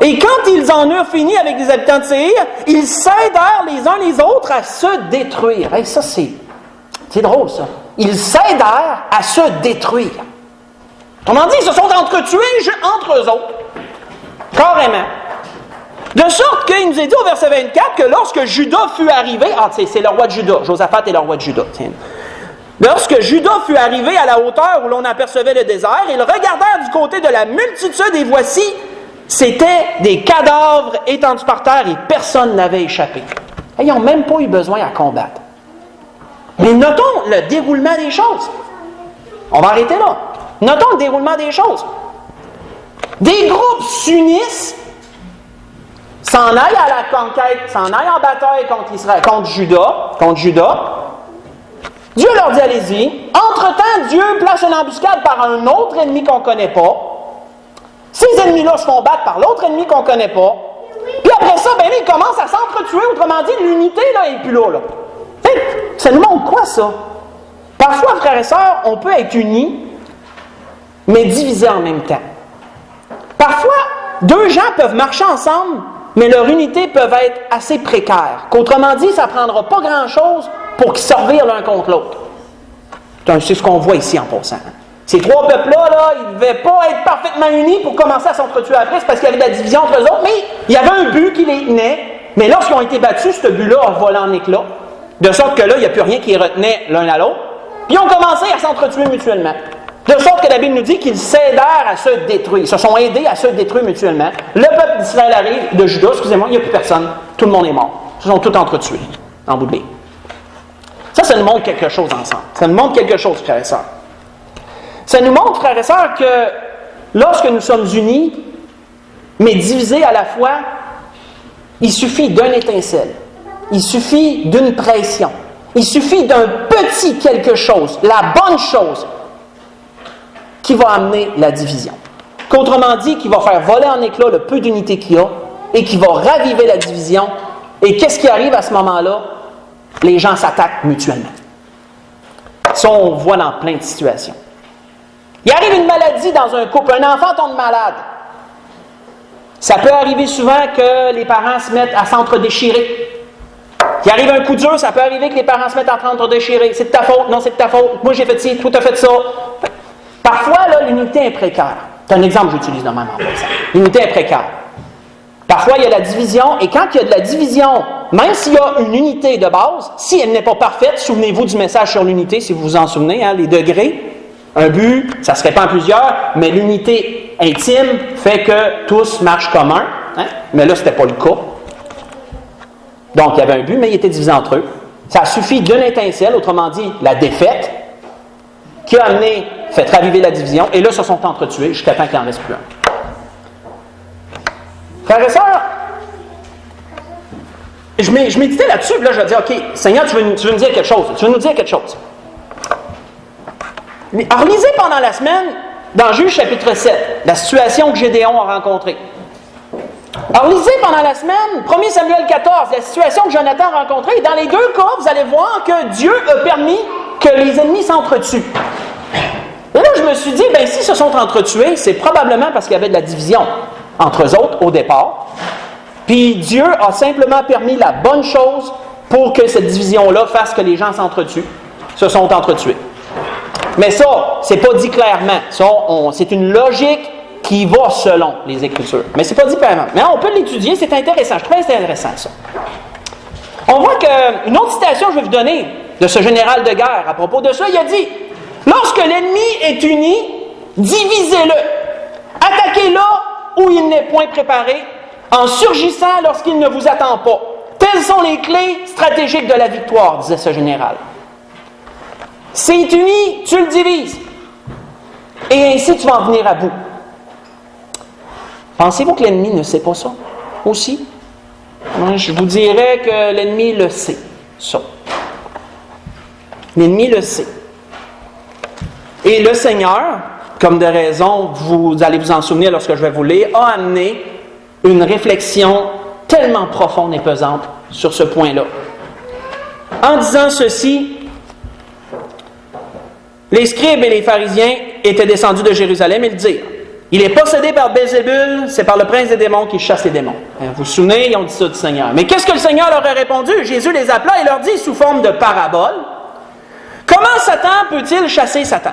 Et quand ils en eurent fini avec les habitants de Séhir, ils s'aidèrent les uns les autres à se détruire. Hey, ça, c'est drôle, ça. Ils s'aidèrent à se détruire. Autrement dit, ils se sont entretués entre eux autres. Carrément. De sorte qu'il nous est dit au verset 24 que lorsque Juda fut arrivé, c'est le roi de Juda, Josaphat est le roi de Juda. Tiens. Lorsque Juda fut arrivé à la hauteur où l'on apercevait le désert, ils regardèrent du côté de la multitude et voici, c'était des cadavres étendus par terre et personne n'avait échappé. Ils n'ont même pas eu besoin à combattre. Mais notons le déroulement des choses. On va arrêter là. Notons le déroulement des choses. Des groupes s'unissent, s'en aillent à la conquête, s'en aillent en bataille contre Juda. Dieu leur dit, allez-y. Entre-temps, Dieu place une embuscade par un autre ennemi qu'on ne connaît pas. Ces ennemis-là se font battre par l'autre ennemi qu'on ne connaît pas. Puis après ça, ils commencent à s'entretuer. Autrement dit, l'unité n'est plus là. Ça nous montre quoi, ça? Parfois, frères et sœurs, on peut être unis, mais divisés en même temps. Parfois, deux gens peuvent marcher ensemble, mais leur unité peut être assez précaire. Qu'autrement dit, ça ne prendra pas grand-chose pour qu'ils servirent l'un contre l'autre. C'est ce qu'on voit ici en passant. Ces trois peuples-là, ils ne devaient pas être parfaitement unis pour commencer à s'entretuer après, c'est parce qu'il y avait de la division entre eux autres, mais il y avait un but qui les tenait. Mais lorsqu'ils ont été battus, ce but-là a volé en éclats, de sorte que là, il n'y a plus rien qui les retenait l'un à l'autre. Puis ils ont commencé à s'entretuer mutuellement. De sorte que la Bible nous dit qu'ils s'aidèrent à se détruire. Ils se sont aidés à se détruire mutuellement. Le peuple d'Israël arrive, de Juda, excusez-moi, il n'y a plus personne. Tout le monde est mort. Ils se sont tous entretués, en bout de ligne. Ça nous montre quelque chose ensemble. Ça nous montre quelque chose, frères et sœurs. Ça nous montre, frères et sœurs, que lorsque nous sommes unis, mais divisés à la fois, il suffit d'un étincelle. Il suffit d'une pression. Il suffit d'un petit quelque chose, la bonne chose, qui va amener la division. Qu'autrement dit, qui va faire voler en éclats le peu d'unité qu'il y a et qui va raviver la division. Et qu'est-ce qui arrive à ce moment-là? Les gens s'attaquent mutuellement. Ça, on le voit dans plein de situations. Il arrive une maladie dans un couple, un enfant tombe malade. Ça peut arriver souvent que les parents se mettent à s'entre-déchirer. Il arrive un coup dur, ça peut arriver que les parents se mettent à s'entre-déchirer. C'est de ta faute, non, c'est de ta faute. Moi, j'ai fait ci, toi, t'as fait ça. Parfois, là, l'unité est précaire. C'est un exemple que j'utilise normalement. L'unité est précaire. Parfois, il y a la division, et quand il y a de la division, même s'il y a une unité de base, si elle n'est pas parfaite, souvenez-vous du message sur l'unité, si vous vous en souvenez, les degrés. Un but, ça se répand en plusieurs, mais l'unité intime fait que tous marchent comme un. Mais là, ce n'était pas le cas. Donc, il y avait un but, mais il était divisé entre eux. Ça suffit d'une étincelle, autrement dit, la défaite, qui a fait raviver la division, et là, se sont entretués jusqu'à temps qu'il n'en reste plus un. Frères et sœurs, je méditais là-dessus, puis là, je vais dire, OK, Seigneur, tu veux nous dire quelque chose. Tu veux nous dire quelque chose. Alors, lisez pendant la semaine, dans Juge chapitre 7, la situation que Gédéon a rencontrée. Alors, lisez pendant la semaine, 1 Samuel 14, la situation que Jonathan a rencontrée. Et dans les deux cas, vous allez voir que Dieu a permis que les ennemis s'entretuent. Et là, je me suis dit, s'ils se sont entretués, c'est probablement parce qu'il y avait de la division entre eux autres au départ. Puis Dieu a simplement permis la bonne chose pour que cette division-là fasse que les gens se sont entretués. Mais ça, c'est pas dit clairement. Ça, c'est une logique qui va selon les Écritures. Mais c'est pas dit clairement. Mais on peut l'étudier, c'est intéressant. Je trouve que c'est intéressant, ça. On voit qu'une autre citation que je vais vous donner de ce général de guerre à propos de ça, il a dit « Lorsque l'ennemi est uni, divisez-le. Attaquez-le où il n'est point préparé, en surgissant lorsqu'il ne vous attend pas. Telles sont les clés stratégiques de la victoire, disait ce général. C'est uni, tu le divises. Et ainsi, tu vas en venir à bout. Pensez-vous que l'ennemi ne sait pas ça aussi? Je vous dirais que l'ennemi le sait, ça. L'ennemi le sait. Et le Seigneur, comme de raison, vous allez vous en souvenir lorsque je vais vous lire, a amené une réflexion tellement profonde et pesante sur ce point-là. En disant ceci, les scribes et les pharisiens étaient descendus de Jérusalem et le dirent. Il est possédé par Bézébul, c'est par le prince des démons qu'il chasse les démons. Vous vous souvenez, ils ont dit ça du Seigneur. Mais qu'est-ce que le Seigneur leur a répondu? Jésus les appela et leur dit sous forme de parabole, comment Satan peut-il chasser Satan?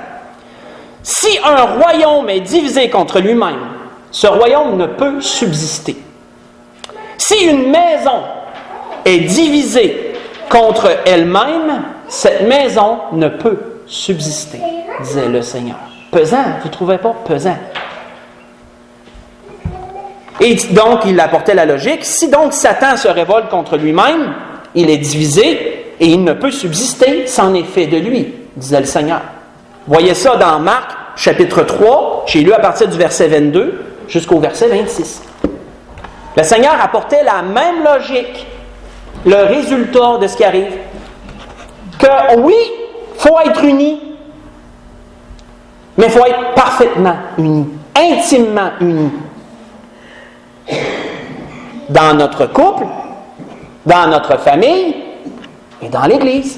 Si un royaume est divisé contre lui-même, ce royaume ne peut subsister. Si une maison est divisée contre elle-même, cette maison ne peut subsister, disait le Seigneur. Pesant, vous ne trouvez pas? Pesant. Et donc, il apportait la logique. Si donc Satan se révolte contre lui-même, il est divisé et il ne peut subsister sans effet de lui, disait le Seigneur. Voyez ça dans Marc, chapitre 3. J'ai lu à partir du verset 22 jusqu'au verset 26. Le Seigneur apportait la même logique, le résultat de ce qui arrive. Que oui, il faut être unis, mais il faut être parfaitement unis, intimement unis. Dans notre couple, dans notre famille et dans l'Église.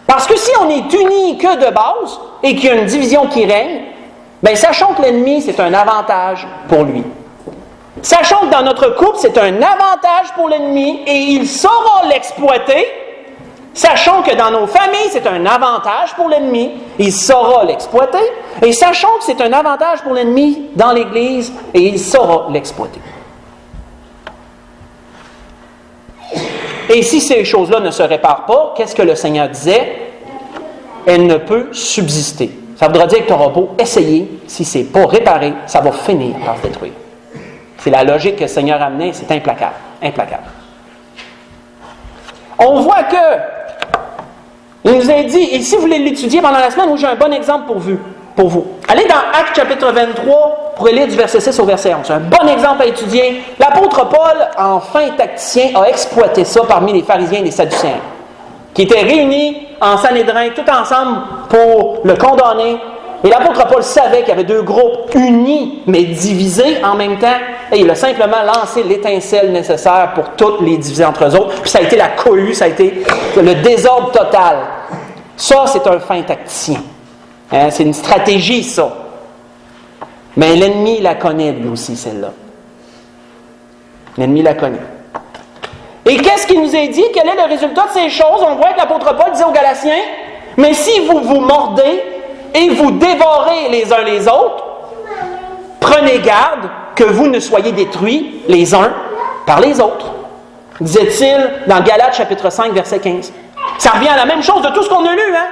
Parce que si on est unis que de base et qu'il y a une division qui règne, bien sachons que l'ennemi, c'est un avantage pour lui. Sachons que dans notre couple, c'est un avantage pour l'ennemi et il saura l'exploiter. Sachons que dans nos familles, c'est un avantage pour l'ennemi, il saura l'exploiter. Et sachons que c'est un avantage pour l'ennemi dans l'Église et il saura l'exploiter. Et si ces choses-là ne se réparent pas, qu'est-ce que le Seigneur disait? Elle ne peut subsister. Ça voudra dire que tu auras beau essayer, si ce n'est pas réparé, ça va finir par se détruire. C'est la logique que le Seigneur a amenée, c'est implacable. Implacable. On voit que il nous a dit, et si vous voulez l'étudier pendant la semaine, où j'ai un bon exemple pour vous. Allez dans Actes chapitre 23, pour lire du verset 6 au verset 11. C'est un bon exemple à étudier. L'apôtre Paul, en fin tacticien, a exploité ça parmi les pharisiens et les sadducéens, qui étaient réunis en Sanhédrin, tout ensemble, pour le condamner. Et l'apôtre Paul savait qu'il y avait deux groupes unis, mais divisés en même temps. Et il a simplement lancé l'étincelle nécessaire pour toutes les diviser entre eux autres. Puis ça a été la cohue, ça a été le désordre total. Ça, c'est un fin tacticien. Hein, c'est une stratégie, ça. Mais l'ennemi la connaît, lui aussi, celle-là. L'ennemi la connaît. Et qu'est-ce qu'il nous est dit? Quel est le résultat de ces choses? On voit que l'apôtre Paul dit aux Galatiens, « Mais si vous vous mordez et vous dévorez les uns les autres, prenez garde que vous ne soyez détruits les uns par les autres. » Disait-il dans Galates chapitre 5, verset 15. Ça revient à la même chose de tout ce qu'on a lu, hein?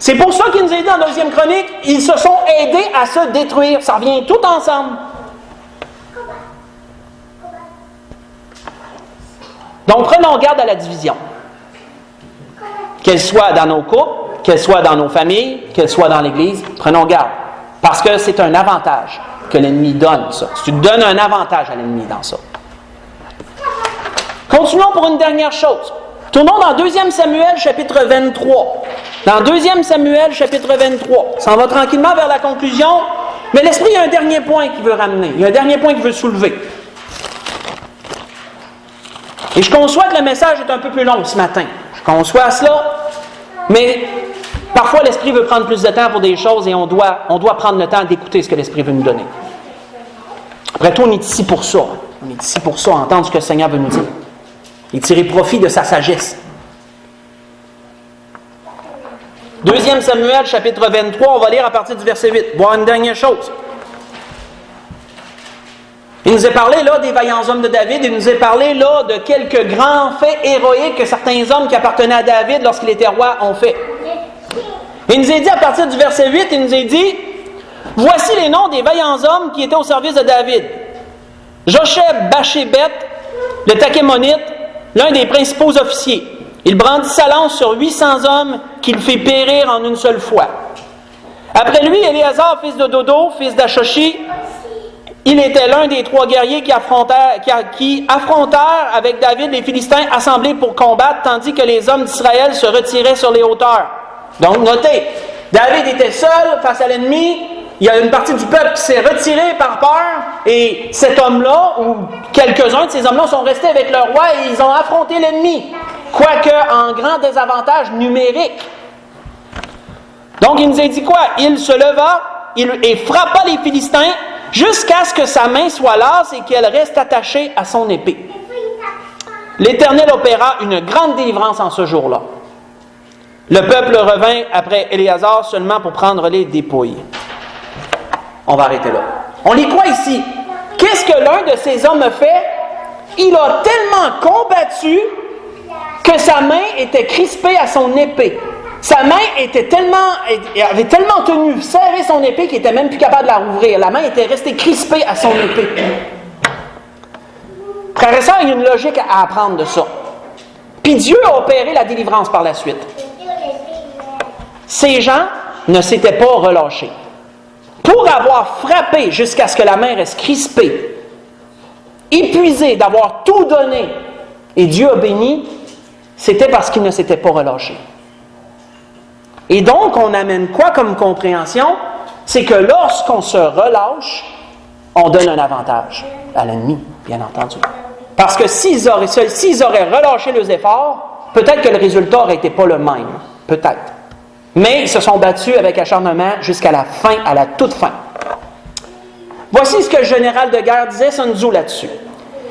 C'est pour ça qu'il nous a dit dans la 2e chronique, ils se sont aidés à se détruire. Ça revient tout ensemble. Donc, prenons garde à la division. Qu'elle soit dans nos couples, qu'elle soit dans nos familles, qu'elle soit dans l'Église, prenons garde. Parce que c'est un avantage que l'ennemi donne, ça. Tu donnes un avantage à l'ennemi dans ça. Continuons pour une dernière chose. Tournons dans 2 Samuel, chapitre 23. Dans 2 Samuel, chapitre 23. Ça en va tranquillement vers la conclusion, mais l'Esprit a un dernier point qu'il veut ramener. Il y a un dernier point qu'il veut soulever. Et je conçois que le message est un peu plus long ce matin. Je conçois cela, mais parfois l'Esprit veut prendre plus de temps pour des choses et on doit prendre le temps d'écouter ce que l'Esprit veut nous donner. Après tout, on est ici pour ça. On est est ici pour ça, entendre ce que le Seigneur veut nous dire. Et tirer profit de sa sagesse. 2 Samuel, chapitre 23, on va lire à partir du verset 8. Voir une dernière chose. Il nous a parlé là des vaillants hommes de David, il nous a parlé là de quelques grands faits héroïques que certains hommes qui appartenaient à David lorsqu'il était roi ont fait. Il nous a dit à partir du verset 8, il nous a dit « Voici les noms des vaillants hommes qui étaient au service de David. Josheb Bachébet, le Takémonite, l'un des principaux officiers. Il brandit sa lance sur 800 hommes qu'il fait périr en une seule fois. Après lui, Éléazar, fils de Dodo, fils d'Achoshi, il était l'un des 3 guerriers qui affrontèrent avec David les Philistins assemblés pour combattre, tandis que les hommes d'Israël se retiraient sur les hauteurs. » Donc, notez, David était seul face à l'ennemi. Il y a une partie du peuple qui s'est retirée par peur. Et cet homme-là, ou quelques-uns de ces hommes-là, sont restés avec leur roi et ils ont affronté l'ennemi. Quoique en grand désavantage numérique. Donc, il nous a dit quoi? Il se leva et frappa les Philistins jusqu'à ce que sa main soit lasse et qu'elle reste attachée à son épée. L'Éternel opéra une grande délivrance en ce jour-là. Le peuple revint après Éléazar seulement pour prendre les dépouilles. On va arrêter là. On lit quoi ici? Qu'est-ce que l'un de ces hommes a fait? Il a tellement combattu que sa main était crispée à son épée. Sa main avait tellement tenu, serré son épée qu'il n'était même plus capable de la rouvrir. La main était restée crispée à son épée. Frères et sœurs, il y a une logique à apprendre de ça. Puis Dieu a opéré la délivrance par la suite. Ces gens ne s'étaient pas relâchés. Pour avoir frappé jusqu'à ce que la main reste crispée, épuisé d'avoir tout donné, et Dieu a béni, c'était parce qu'ils ne s'étaient pas relâchés. Et donc, on amène quoi comme compréhension? C'est que lorsqu'on se relâche, on donne un avantage à l'ennemi, bien entendu. Parce que s'ils auraient relâché leurs efforts, peut-être que le résultat n'aurait été pas le même. Peut-être. Mais ils se sont battus avec acharnement jusqu'à la fin, à la toute fin. Voici ce que le général de guerre disait, Sun Tzu, là-dessus.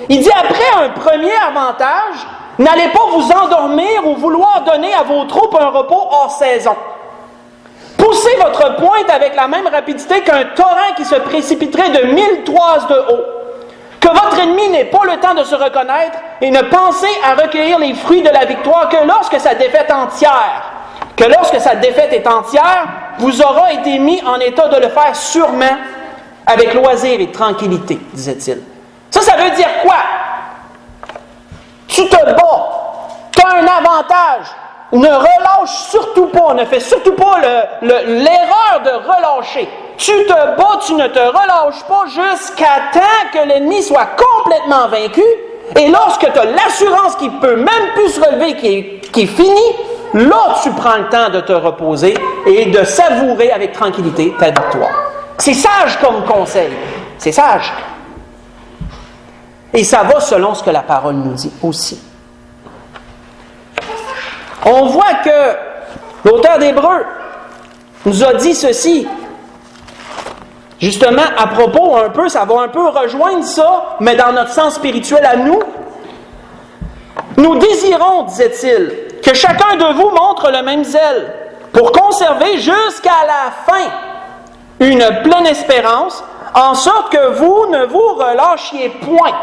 Il dit, après un premier avantage, n'allez pas vous endormir ou vouloir donner à vos troupes un repos hors saison. Poussez votre pointe avec la même rapidité qu'un torrent qui se précipiterait de 1000 toises de haut. Que votre ennemi n'ait pas le temps de se reconnaître et ne pensez à recueillir les fruits de la victoire que lorsque sa défaite est entière, vous aura été mis en état de le faire sûrement avec loisir et tranquillité, disait-il. Ça veut dire quoi? Tu te bats, tu as un avantage, ne relâche surtout pas, ne fais surtout pas l'erreur de relâcher. Tu te bats, tu ne te relâches pas jusqu'à temps que l'ennemi soit complètement vaincu. Et lorsque tu as l'assurance qu'il ne peut même plus se relever, qui est fini, là tu prends le temps de te reposer et de savourer avec tranquillité ta victoire. C'est sage comme conseil. C'est sage. Et ça va selon ce que la parole nous dit aussi. On voit que l'auteur d'Hébreux nous a dit ceci. Justement, à propos, ça va un peu rejoindre ça, mais dans notre sens spirituel à nous. Nous désirons, disait-il, que chacun de vous montre le même zèle pour conserver jusqu'à la fin une pleine espérance, en sorte que vous ne vous relâchiez point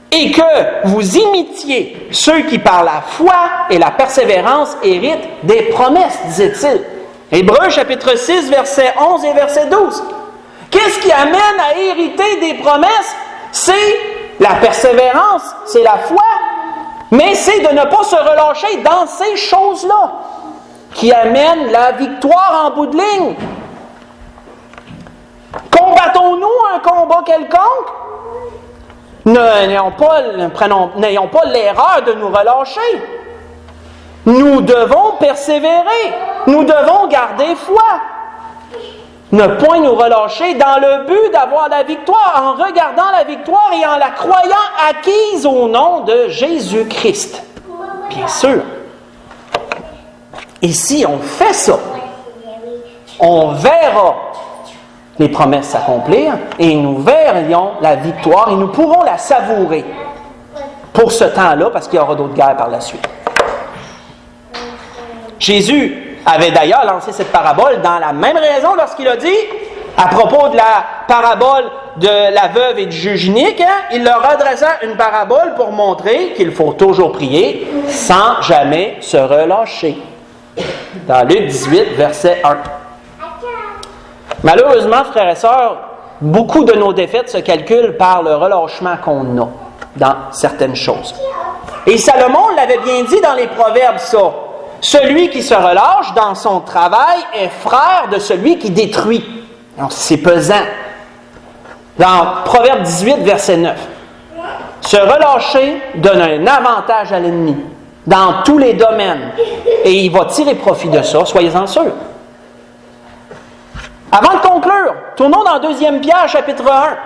et que vous imitiez ceux qui par la foi et la persévérance héritent des promesses, disait-il. Hébreux chapitre 6, versets 11 et verset 12. Qu'est-ce qui amène à hériter des promesses? C'est la persévérance, c'est la foi, mais c'est de ne pas se relâcher dans ces choses-là qui amènent la victoire en bout de ligne. Combattons-nous un combat quelconque? N'ayons pas l'erreur de nous relâcher. Nous devons persévérer. Nous devons garder foi. Ne point nous relâcher dans le but d'avoir la victoire, en regardant la victoire et en la croyant acquise au nom de Jésus-Christ. Bien sûr. Et si on fait ça, on verra les promesses s'accomplir et nous verrions la victoire et nous pourrons la savourer pour ce temps-là parce qu'il y aura d'autres guerres par la suite. Jésus avait d'ailleurs lancé cette parabole dans la même raison lorsqu'il a dit, à propos de la parabole de la veuve et du juge inique, il leur adressa une parabole pour montrer qu'il faut toujours prier sans jamais se relâcher. Dans Luc 18, verset 1. Malheureusement, frères et sœurs, beaucoup de nos défaites se calculent par le relâchement qu'on a dans certaines choses. Et Salomon l'avait bien dit dans les Proverbes, ça. Celui qui se relâche dans son travail est frère de celui qui détruit. Donc, c'est pesant. Dans Proverbe 18, verset 9. Se relâcher donne un avantage à l'ennemi dans tous les domaines. Et il va tirer profit de ça, soyez-en sûrs. Avant de conclure, tournons dans 2 Pierre, chapitre 1.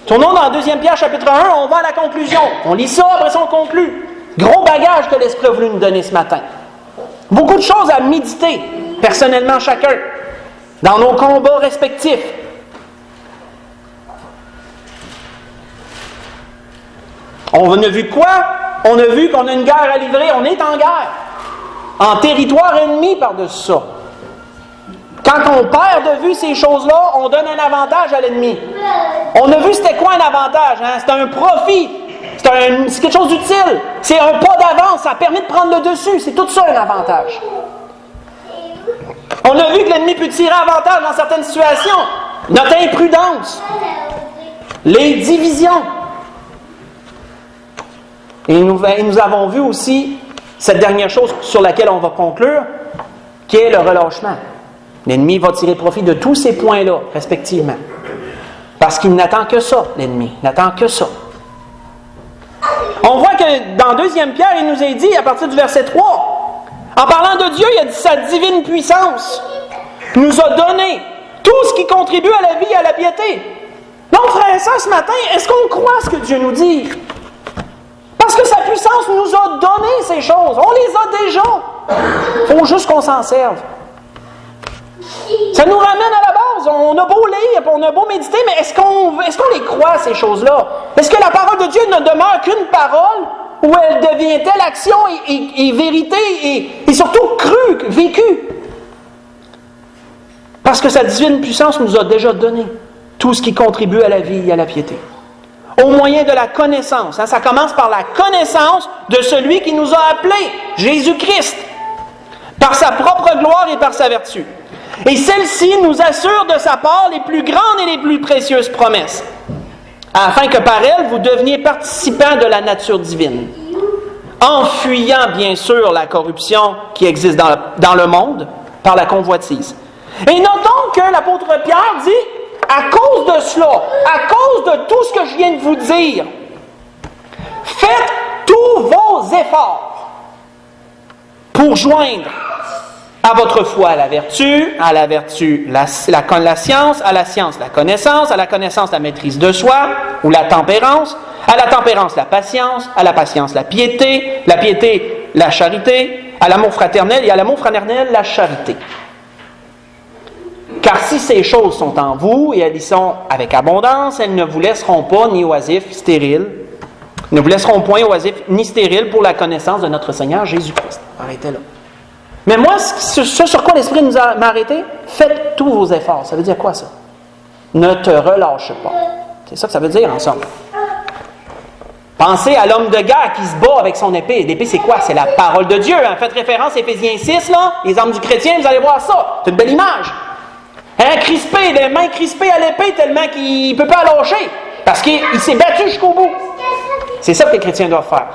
Tournons dans 2 Pierre, chapitre 1, on va à la conclusion. On lit ça, après ça on conclut. Gros bagage que l'Esprit a voulu nous donner ce matin. Beaucoup de choses à méditer, personnellement chacun, dans nos combats respectifs. On a vu quoi? On a vu qu'on a une guerre à livrer, on est en guerre. En territoire ennemi par-dessus ça. Quand on perd de vue ces choses-là, on donne un avantage à l'ennemi. On a vu c'était quoi un avantage, hein? C'est un profit. C'est quelque chose d'utile. C'est un pas d'avance. Ça permet de prendre le dessus. C'est tout ça un avantage. On a vu que l'ennemi peut tirer avantage dans certaines situations. Notre imprudence. Les divisions. Et nous avons vu aussi cette dernière chose sur laquelle on va conclure, qui est le relâchement. L'ennemi va tirer profit de tous ces points-là, respectivement. Parce qu'il n'attend que ça, l'ennemi. Il n'attend que ça. On voit que dans 2 Pierre, il nous est dit, à partir du verset 3, en parlant de Dieu, il a dit sa divine puissance nous a donné tout ce qui contribue à la vie et à la piété. Donc, frères et sœurs, ce matin, est-ce qu'on croit ce que Dieu nous dit? Parce que sa puissance nous a donné ces choses. On les a déjà. Il faut juste qu'on s'en serve. Ça nous ramène à la base. On a beau lire, on a beau méditer, mais est-ce qu'on les croit, ces choses-là? Est-ce que la parole de Dieu ne demeure qu'une parole où elle devient-elle action et vérité et surtout crue, vécue? Parce que sa divine puissance nous a déjà donné tout ce qui contribue à la vie et à la piété. Au moyen de la connaissance. Ça commence par la connaissance de celui qui nous a appelés, Jésus-Christ, par sa propre gloire et par sa vertu. Et celle-ci nous assure de sa part les plus grandes et les plus précieuses promesses, afin que par elle, vous deveniez participants de la nature divine, en fuyant bien sûr la corruption qui existe dans le monde par la convoitise. Et notons que l'apôtre Pierre dit, à cause de cela, à cause de tout ce que je viens de vous dire, faites tous vos efforts pour joindre à votre foi à la vertu la science, à la science la connaissance la maîtrise de soi, ou la tempérance, à la tempérance la patience la piété la charité, à l'amour fraternel et à l'amour fraternel la charité. Car si ces choses sont en vous et elles y sont avec abondance, elles ne vous laisseront pas ni oisifs, stériles, ne vous laisseront point oisifs ni stériles pour la connaissance de notre Seigneur Jésus-Christ. Arrêtez là. Mais moi, ce sur quoi l'Esprit m'a arrêté, faites tous vos efforts. Ça veut dire quoi ça? Ne te relâche pas. C'est ça que ça veut dire ensemble. Pensez à l'homme de guerre qui se bat avec son épée. L'épée, c'est quoi? C'est la parole de Dieu. Hein? Faites référence à Éphésiens 6, là, les armes du chrétien, vous allez voir ça. C'est une belle image. Hein, crispé, les mains crispées à l'épée tellement qu'il ne peut pas lâcher. Parce qu'il s'est battu jusqu'au bout. C'est ça que les chrétiens doivent faire.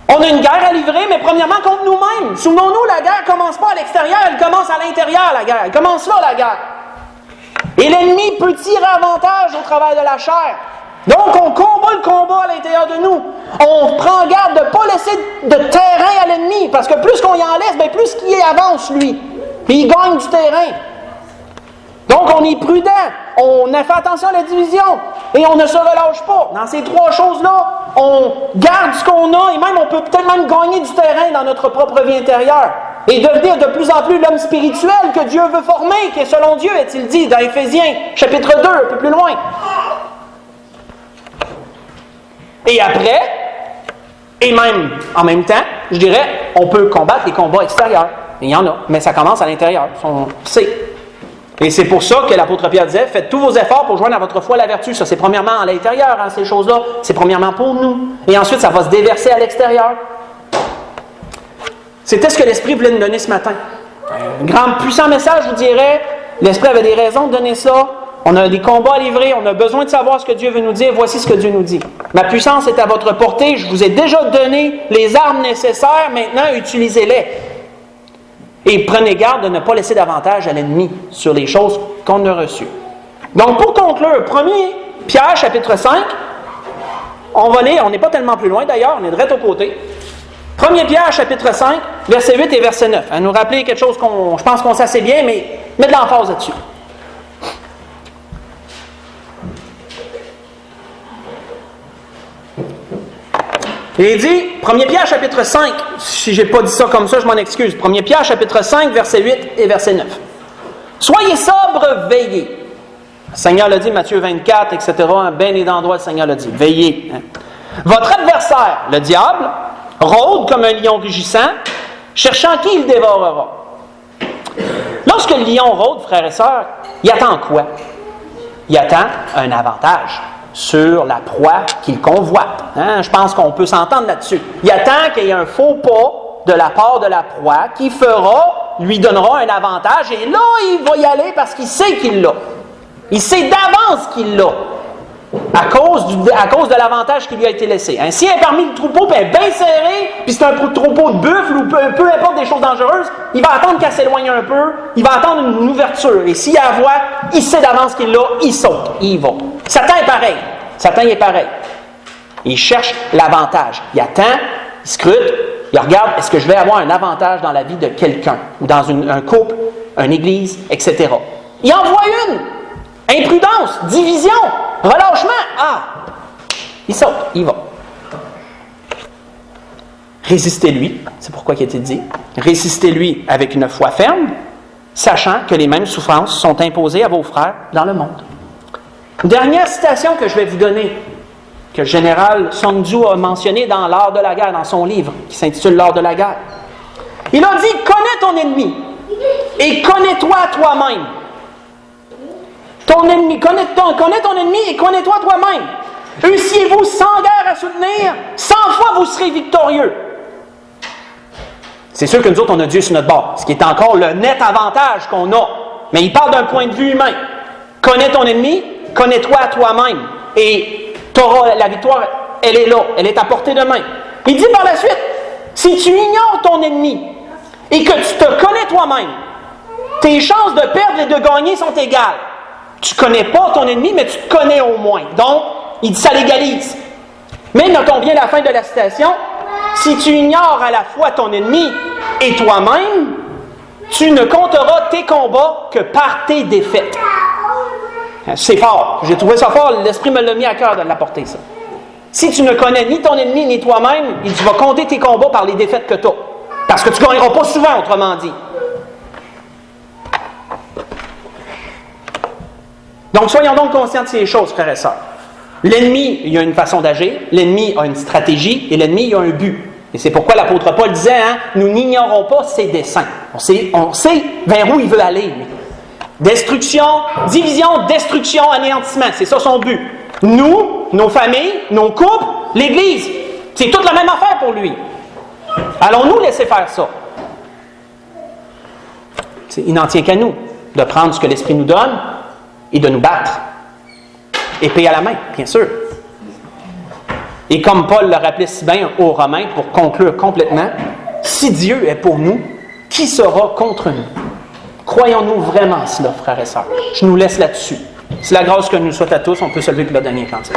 On a une guerre à livrer, mais premièrement contre nous-mêmes. Souvenons-nous, la guerre ne commence pas à l'extérieur, elle commence à l'intérieur, la guerre. Elle commence là, la guerre. Et l'ennemi peut tirer avantage au travail de la chair. Donc, on combat le combat à l'intérieur de nous. On prend garde de ne pas laisser de terrain à l'ennemi, parce que plus qu'on y en laisse, bien plus qu'il avance, lui. Puis il gagne du terrain. Donc, on est prudent, on a fait attention à la division, et on ne se relâche pas. Dans ces trois choses-là, on garde ce qu'on a, et même on peut peut-être même gagner du terrain dans notre propre vie intérieure. et devenir de plus en plus l'homme spirituel que Dieu veut former, qui est selon Dieu, est-il dit dans Éphésiens, chapitre 2, un peu plus loin. Et après, et même en même temps, je dirais, on peut combattre les combats extérieurs. Il y en a, mais ça commence à l'intérieur. On sait. Et c'est pour ça que l'apôtre Pierre disait, faites tous vos efforts pour joindre à votre foi la vertu. Ça, c'est premièrement à l'intérieur, hein, ces choses-là. C'est premièrement pour nous. Et ensuite, ça va se déverser à l'extérieur. C'était ce que l'Esprit voulait nous donner ce matin. Un grand, puissant message, je vous dirais. L'Esprit avait des raisons de donner ça. On a des combats à livrer. On a besoin de savoir ce que Dieu veut nous dire. Voici ce que Dieu nous dit. Ma puissance est à votre portée. Je vous ai déjà donné les armes nécessaires. Maintenant, utilisez-les. Et prenez garde de ne pas laisser davantage à l'ennemi sur les choses qu'on a reçues. Donc, pour conclure, 1 Pierre, chapitre 5, on va lire, on n'est pas tellement plus loin d'ailleurs, on est direct au côté. 1 Pierre, chapitre 5, verset 8 et verset 9. À nous rappeler quelque chose je pense qu'on sait assez bien, mais mets de l'emphase là-dessus. Et il dit, 1 Pierre chapitre 5, si je n'ai pas dit ça comme ça, je m'en excuse. 1 Pierre chapitre 5, verset 8 et verset 9. Soyez sobres, veillez. Le Seigneur l'a dit, Matthieu 24, etc. Ben et d'endroits, le Seigneur l'a dit. Veillez. Votre adversaire, le diable, rôde comme un lion rugissant, cherchant qui il dévorera. Lorsque le lion rôde, frères et sœurs, il attend quoi? Il attend un avantage sur la proie qu'il convoite. Je pense qu'on peut s'entendre là-dessus. Il attend qu'il y ait un faux pas de la part de la proie qui lui donnera un avantage, et là, il va y aller parce qu'il sait qu'il l'a. Il sait d'avance qu'il l'a, à cause de l'avantage qui lui a été laissé. Si elle est parmi le troupeau, puis elle est bien serrée, puis c'est un troupeau de buffle, ou peu importe des choses dangereuses, il va attendre qu'elle s'éloigne un peu, il va attendre une ouverture, et s'il la voit, il sait d'avance qu'il l'a, il saute, il y va. Satan est pareil. Satan est pareil. Il cherche l'avantage. Il attend, il scrute, il regarde, est-ce que je vais avoir un avantage dans la vie de quelqu'un, ou dans un couple, une église, etc. Il envoie une. Imprudence, division, relâchement. Il saute, il va. Résistez-lui, c'est pourquoi il a été dit. Résistez-lui avec une foi ferme, sachant que les mêmes souffrances sont imposées à vos frères dans le monde. Dernière citation que je vais vous donner, que le général Sun Tzu a mentionné dans L'Art de la guerre, dans son livre, qui s'intitule L'Art de la guerre. Il a dit, connais ton ennemi et connais-toi toi-même. Ton ennemi, connais ton ennemi et connais-toi toi-même. Eussiez-vous 100 guerres à soutenir, 100 fois vous serez victorieux. C'est sûr que nous autres, on a Dieu sur notre bord, ce qui est encore le net avantage qu'on a. Mais il parle d'un point de vue humain. Connais ton ennemi, connais-toi toi-même. Et la victoire, elle est là, elle est à portée de main. Il dit par la suite, si tu ignores ton ennemi et que tu te connais toi-même, tes chances de perdre et de gagner sont égales. Tu ne connais pas ton ennemi, mais tu te connais au moins. Donc, il dit ça légalise. Mais notons bien la fin de la citation. Si tu ignores à la fois ton ennemi et toi-même, tu ne compteras tes combats que par tes défaites. C'est fort. J'ai trouvé ça fort. L'Esprit me l'a mis à cœur de l'apporter, ça. Si tu ne connais ni ton ennemi ni toi-même, tu vas compter tes combats par les défaites que tu as. Parce que tu ne gagneras pas souvent, autrement dit. Donc, soyons donc conscients de ces choses, frères et sœurs. L'ennemi, il y a une façon d'agir, l'ennemi a une stratégie, et l'ennemi, il a un but. Et c'est pourquoi l'apôtre Paul disait, nous n'ignorons pas ses desseins. On sait vers où il veut aller. Destruction, division, destruction, anéantissement. C'est ça son but. Nous, nos familles, nos couples, l'Église, c'est toute la même affaire pour lui. Allons-nous laisser faire ça? Il n'en tient qu'à nous de prendre ce que l'Esprit nous donne et de nous battre. Épée à la main, bien sûr. Et comme Paul le rappelait si bien aux Romains, pour conclure complètement, si Dieu est pour nous, qui sera contre nous? Croyons-nous vraiment cela, frères et sœurs? Je nous laisse là-dessus. Si la grâce que nous soit à tous, on peut se lever pour le dernier cantique.